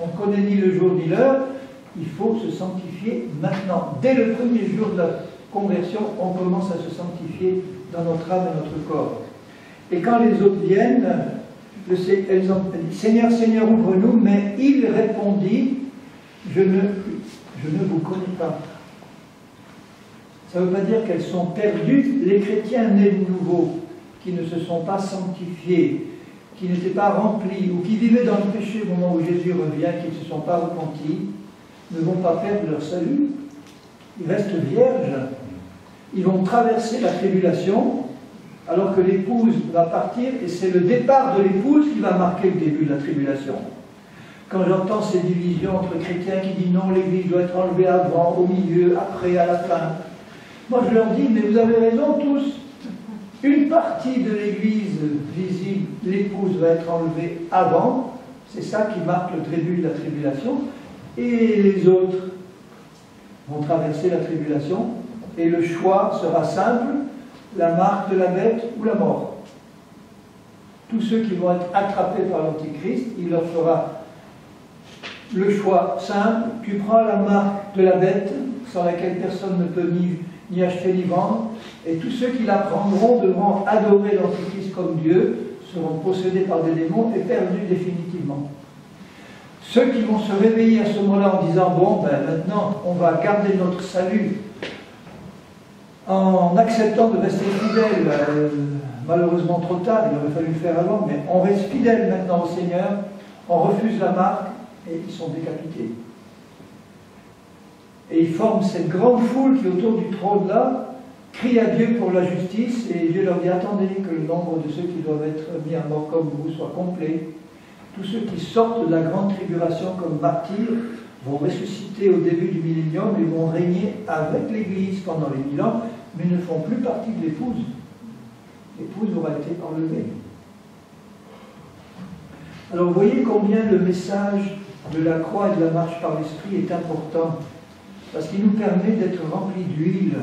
S1: On ne connaît ni le jour ni l'heure, il faut se sanctifier maintenant. Dès le premier jour de la conversion, on commence à se sanctifier dans notre âme et notre corps. Et quand les autres viennent, elles ont dit, Seigneur, Seigneur, ouvre-nous, mais il répondit, je ne vous connais pas. Ça ne veut pas dire qu'elles sont perdues. Les chrétiens nés de nouveau, qui ne se sont pas sanctifiés, qui n'étaient pas remplis, ou qui vivaient dans le péché au moment où Jésus revient, qui ne se sont pas repentis, ne vont pas perdre leur salut. Ils restent vierges. Ils vont traverser la tribulation, alors que l'épouse va partir, et c'est le départ de l'épouse qui va marquer le début de la tribulation. Quand j'entends ces divisions entre chrétiens qui disent non, l'Église doit être enlevée avant, au milieu, après, à la fin, moi je leur dis, mais vous avez raison tous. Une partie de l'Église visible, l'épouse, va être enlevée avant. C'est ça qui marque le début de la tribulation. Et les autres vont traverser la tribulation. Et le choix sera simple, la marque de la bête ou la mort. Tous ceux qui vont être attrapés par l'Antichrist, il leur fera le choix simple. Tu prends la marque de la bête, sans laquelle personne ne peut ni acheter ni vendre, et tous ceux qui la prendront devront adorer l'Antichrist comme Dieu, seront possédés par des démons et perdus définitivement. Ceux qui vont se réveiller à ce moment-là en disant « Bon, ben maintenant, on va garder notre salut en acceptant de rester fidèles, malheureusement trop tard, il aurait fallu le faire avant, mais on reste fidèle maintenant au Seigneur, on refuse la marque, et ils sont décapités. » Et ils forment cette grande foule qui, autour du trône là, crie à Dieu pour la justice, et Dieu leur dit « Attendez que le nombre de ceux qui doivent être mis à mort comme vous soit complet. » Tous ceux qui sortent de la grande tribulation comme martyrs vont ressusciter au début du millénium et vont régner avec l'Église pendant les 1000 ans, mais ne font plus partie de l'épouse. L'épouse aura été enlevée. Alors vous voyez combien le message de la croix et de la marche par l'Esprit est important, parce qu'il nous permet d'être remplis d'huile,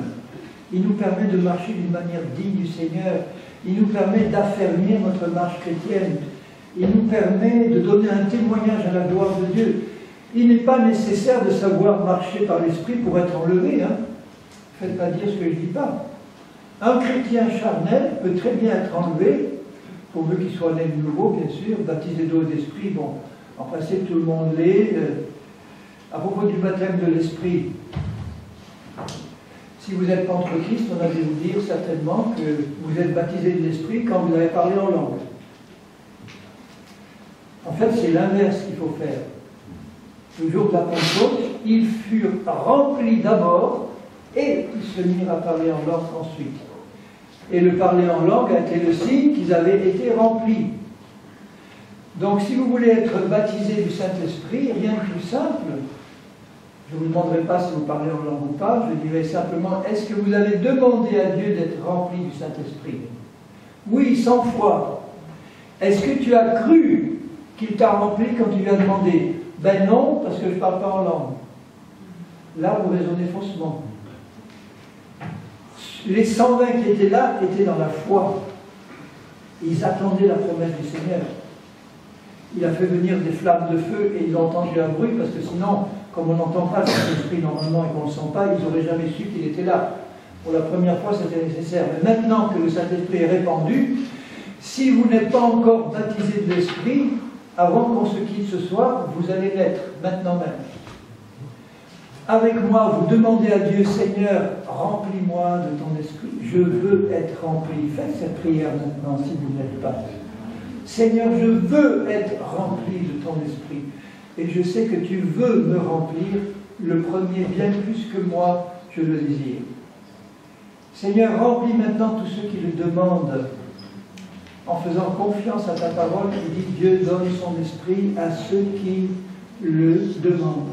S1: il nous permet de marcher d'une manière digne du Seigneur, il nous permet d'affermir notre marche chrétienne, il nous permet de donner un témoignage à la gloire de Dieu. Il n'est pas nécessaire de savoir marcher par l'Esprit pour être enlevé. Hein. Faites pas dire ce que je ne dis pas. Un chrétien charnel peut très bien être enlevé, pourvu qu'il soit né de nouveau, bien sûr, baptisé d'eau et d'esprit. Bon, en principe, tout le monde l'est. À propos du baptême de l'Esprit, si vous êtes contre Christ, on a dû vous dire certainement que vous êtes baptisé de l'Esprit quand vous avez parlé en langue. En fait, c'est l'inverse qu'il faut faire. Le jour de la Pentecôte, ils furent remplis d'abord et ils se mirent à parler en langue ensuite. Et le parler en langue a été le signe qu'ils avaient été remplis. Donc, si vous voulez être baptisé du Saint-Esprit, rien de plus simple. Je ne vous demanderai pas si vous parlez en langue ou pas, je dirai simplement, est-ce que vous avez demandé à Dieu d'être rempli du Saint-Esprit? Oui, 100 fois. Est-ce que tu as cru qu'il t'a rempli quand tu lui as demandé? Ben non, parce que je ne parle pas en langue. Là, vous raisonnez faussement. Les 120 qui étaient là étaient dans la foi. Ils attendaient la promesse du Seigneur. Il a fait venir des flammes de feu et ils ont entendu un bruit, parce que sinon, comme on n'entend pas le Saint-Esprit normalement et qu'on ne le sent pas, ils n'auraient jamais su qu'il était là. Pour la première fois, c'était nécessaire. Mais maintenant que le Saint-Esprit est répandu, si vous n'êtes pas encore baptisé de l'Esprit, avant qu'on se quitte ce soir, vous allez l'être, maintenant même. Avec moi, vous demandez à Dieu, Seigneur, remplis-moi de ton esprit. Je veux être rempli. Faites cette prière maintenant si vous n'êtes pas. Seigneur, je veux être rempli de ton esprit. Et je sais que tu veux me remplir, le premier bien plus que moi, je le désire. Seigneur, remplis maintenant tous ceux qui le demandent, en faisant confiance à ta parole qui dit Dieu donne son esprit à ceux qui le demandent.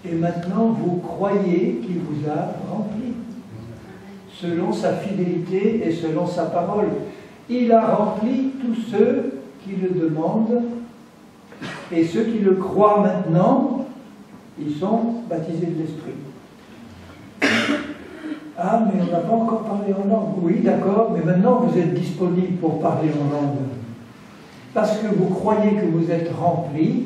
S1: Et maintenant, vous croyez qu'il vous a rempli, selon sa fidélité et selon sa parole. Il a rempli tous ceux qui le demandent, et ceux qui le croient maintenant, ils sont baptisés de l'Esprit. Ah, mais on n'a pas encore parlé en langue. Oui, d'accord, mais maintenant vous êtes disponible pour parler en langue. Parce que vous croyez que vous êtes rempli.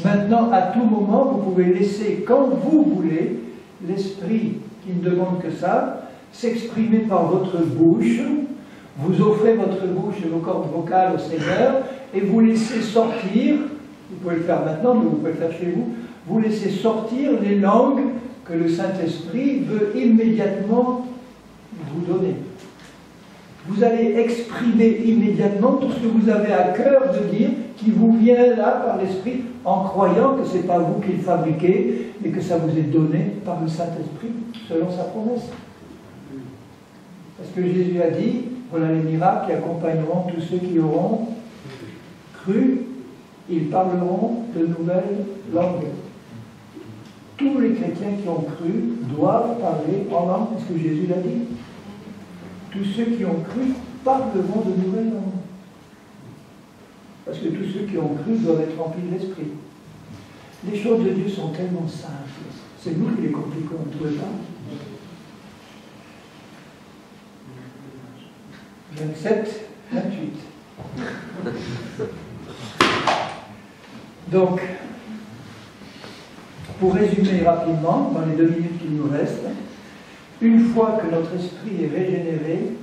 S1: Maintenant, à tout moment, vous pouvez laisser, quand vous voulez, l'Esprit, qui ne demande que ça, s'exprimer par votre bouche. Vous offrez votre bouche et vos cordes vocales au Seigneur, et vous laissez sortir, vous pouvez le faire maintenant, mais vous pouvez le faire chez vous, vous laissez sortir les langues que le Saint-Esprit veut immédiatement vous donner. Vous allez exprimer immédiatement tout ce que vous avez à cœur de dire, qui vous vient là par l'Esprit, en croyant que ce n'est pas vous qui le fabriquez, mais que ça vous est donné par le Saint-Esprit, selon sa promesse. Parce que Jésus a dit, voilà les miracles qui accompagneront tous ceux qui auront cru, ils parleront de nouvelles langues. Tous les chrétiens qui ont cru doivent parler en langue, parce que Jésus l'a dit. tous ceux qui ont cru parleront de nouvelles langues. Parce que tous ceux qui ont cru doivent être remplis de l'Esprit. Les choses de Dieu sont tellement simples. C'est nous qui les compliquons, on ne trouvez pas. 27, 28. Donc, pour résumer rapidement, dans les 2 minutes qu'il nous reste, une fois que notre esprit est régénéré,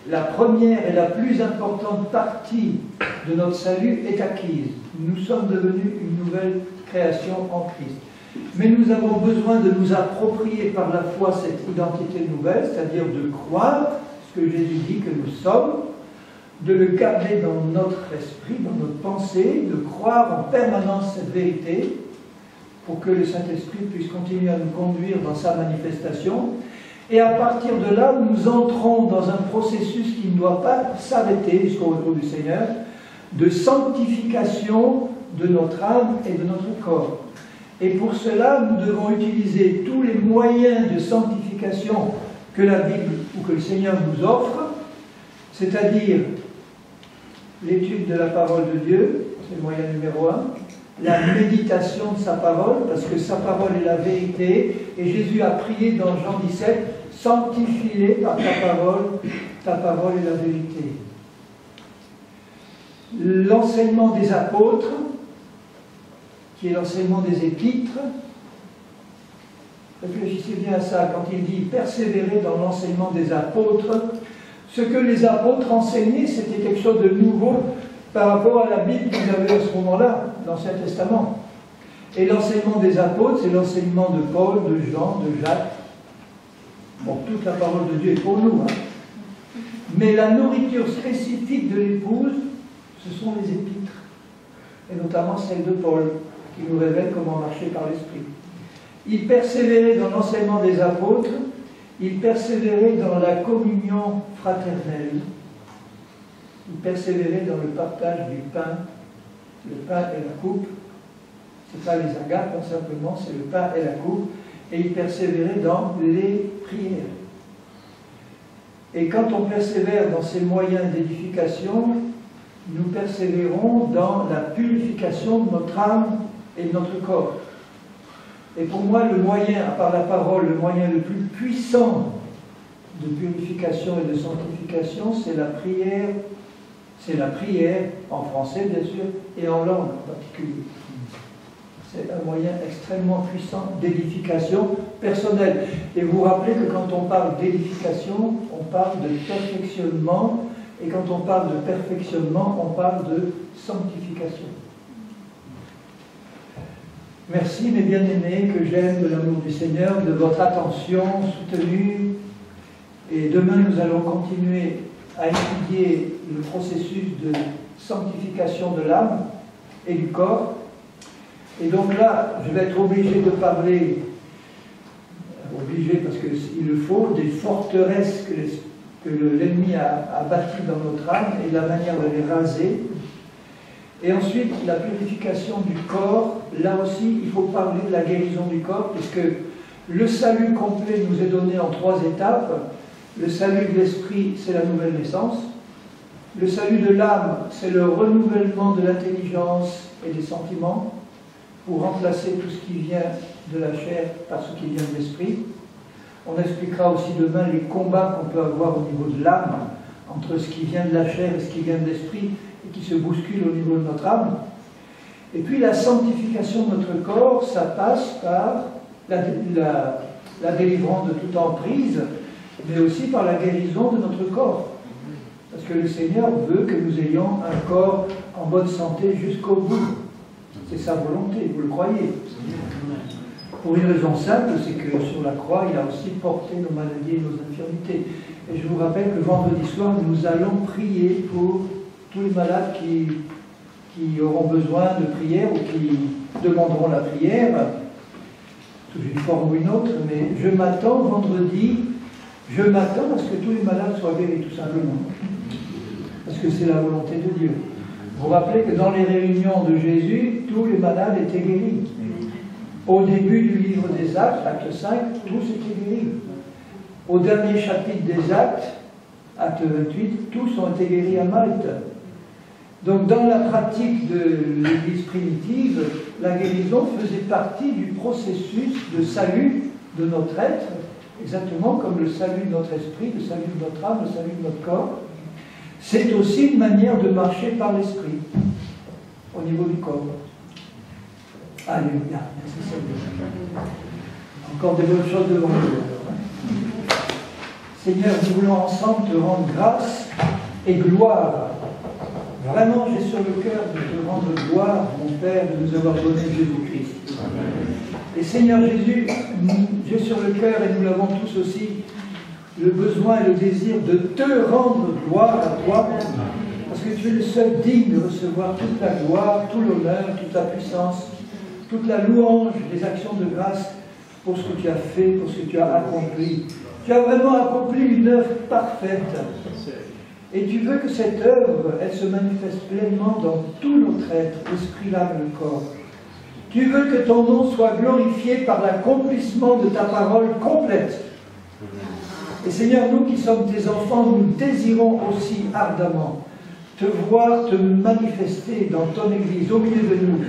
S1: la première et la plus importante partie de notre salut est acquise. Nous sommes devenus une nouvelle création en Christ. Mais nous avons besoin de nous approprier par la foi cette identité nouvelle, c'est-à-dire de croire ce que Jésus dit que nous sommes, de le garder dans notre esprit, dans notre pensée, de croire en permanence cette vérité pour que le Saint-Esprit puisse continuer à nous conduire dans sa manifestation. Et à partir de là, nous entrons dans un processus qui ne doit pas s'arrêter jusqu'au retour du Seigneur, de sanctification de notre âme et de notre corps. Et pour cela, nous devons utiliser tous les moyens de sanctification que la Bible ou que le Seigneur nous offre, c'est-à-dire l'étude de la parole de Dieu, c'est le moyen numéro 1, la méditation de sa parole, parce que sa parole est la vérité, et Jésus a prié dans Jean 17, sanctifie-les par ta parole est la vérité. L'enseignement des apôtres, qui est l'enseignement des épîtres, réfléchissez bien à ça, quand il dit persévérer dans l'enseignement des apôtres, ce que les apôtres enseignaient, c'était quelque chose de nouveau par rapport à la Bible qu'ils avaient à ce moment-là, l'Ancien Testament. Et l'enseignement des apôtres, c'est l'enseignement de Paul, de Jean, de Jacques. Bon, toute la parole de Dieu est pour nous. Mais la nourriture spécifique de l'épouse, ce sont les épîtres. Et notamment celle de Paul, qui nous révèle comment marcher par l'Esprit. Il persévérait dans l'enseignement des apôtres, il persévérait dans la communion fraternelle, il persévérait dans le partage du pain, le pain et la coupe. Ce n'est pas les agapes, simplement, c'est le pain et la coupe. Et il persévérait dans les prières. Et quand on persévère dans ces moyens d'édification, nous persévérons dans la purification de notre âme et de notre corps. Et pour moi, le moyen, à part la parole, le moyen le plus puissant de purification et de sanctification, c'est la prière. C'est la prière, en français bien sûr, et en langue en particulier. C'est un moyen extrêmement puissant d'édification personnelle. Et vous vous rappelez que quand on parle d'édification, on parle de perfectionnement, et quand on parle de perfectionnement, on parle de sanctification. Merci mes bien-aimés, que j'aime de l'amour du Seigneur, de votre attention soutenue. Et demain, nous allons continuer à étudier le processus de sanctification de l'âme et du corps. Et donc là, je vais être obligé de parler, obligé parce qu'il le faut, des forteresses que l'ennemi a bâties dans notre âme et de la manière de les raser. Et ensuite, la purification du corps. Là aussi, il faut parler de la guérison du corps, puisque le salut complet nous est donné en 3 étapes. Le salut de l'esprit, c'est la nouvelle naissance. Le salut de l'âme, c'est le renouvellement de l'intelligence et des sentiments, pour remplacer tout ce qui vient de la chair par ce qui vient de l'esprit. On expliquera aussi demain les combats qu'on peut avoir au niveau de l'âme, entre ce qui vient de la chair et ce qui vient de l'esprit, et qui se bouscule au niveau de notre âme. Et puis la sanctification de notre corps, ça passe par la délivrance de toute emprise, mais aussi par la guérison de notre corps. Parce que le Seigneur veut que nous ayons un corps en bonne santé jusqu'au bout. C'est sa volonté, vous le croyez. Pour une raison simple, c'est que sur la croix, il a aussi porté nos maladies et nos infirmités. Et je vous rappelle que vendredi soir, nous allons prier pour tous les malades qui auront besoin de prière ou qui demanderont la prière, sous une forme ou une autre, mais je m'attends vendredi, à ce que tous les malades soient guéris, tout simplement. Parce que c'est la volonté de Dieu. Vous vous rappelez que dans les réunions de Jésus, tous les malades étaient guéris. Au début du livre des Actes, acte 5, tous étaient guéris. Au dernier chapitre des Actes, Acte 28, tous ont été guéris à Malte. Donc dans la pratique de l'Église primitive, la guérison faisait partie du processus de salut de notre être, exactement comme le salut de notre esprit, le salut de notre âme, le salut de notre corps. C'est aussi une manière de marcher par l'esprit, au niveau du corps. Alléluia, merci Seigneur. Encore des bonnes choses devant nous. Seigneur, nous voulons ensemble te rendre grâce et gloire. Vraiment, j'ai sur le cœur de te rendre gloire, mon Père, de nous avoir donné Jésus-Christ. Et Seigneur Jésus, j'ai sur le cœur, et nous l'avons tous aussi, le besoin et le désir de te rendre gloire à toi, parce que tu es le seul digne de recevoir toute la gloire, tout l'honneur, toute la puissance, toute la louange, les actions de grâce pour ce que tu as fait, pour ce que tu as accompli. Tu as vraiment accompli une œuvre parfaite. Et tu veux que cette œuvre, elle se manifeste pleinement dans tout notre être, l'esprit, l'âme et le corps. Tu veux que ton nom soit glorifié par l'accomplissement de ta parole complète. Et Seigneur, nous qui sommes tes enfants, nous désirons aussi ardemment te voir te manifester dans ton Église, au milieu de nous,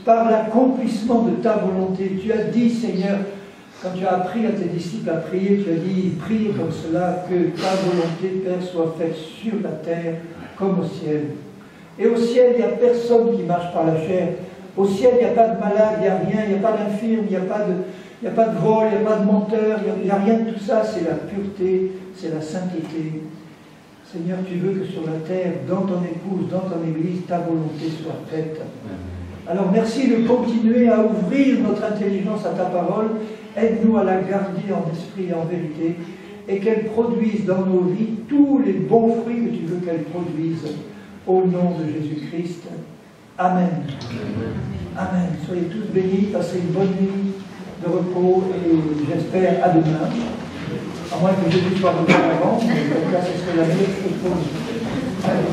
S1: par l'accomplissement de ta volonté. Tu as dit, Seigneur, quand tu as appris à tes disciples à prier, tu as dit, prie comme cela, que ta volonté, Père, soit faite sur la terre comme au ciel. Et au ciel, il n'y a personne qui marche par la chair. Au ciel, il n'y a pas de malade, il n'y a rien, il n'y a pas d'infirme, il n'y a pas de vol, il n'y a pas de menteur, il n'y a rien de tout ça. C'est la pureté, c'est la sainteté. Seigneur, tu veux que sur la terre, dans ton épouse, dans ton Église, ta volonté soit faite. Alors merci de continuer à ouvrir notre intelligence à ta parole. Aide-nous à la garder en esprit et en vérité, et qu'elle produise dans nos vies tous les bons fruits que tu veux qu'elle produise, au nom de Jésus-Christ. Amen. Amen. Soyez tous bénis, passez une bonne nuit de repos, et j'espère à demain. À moins que Jésus soit revenu avant, mais en tout cas, ce serait la meilleure chose pour nous. Allez.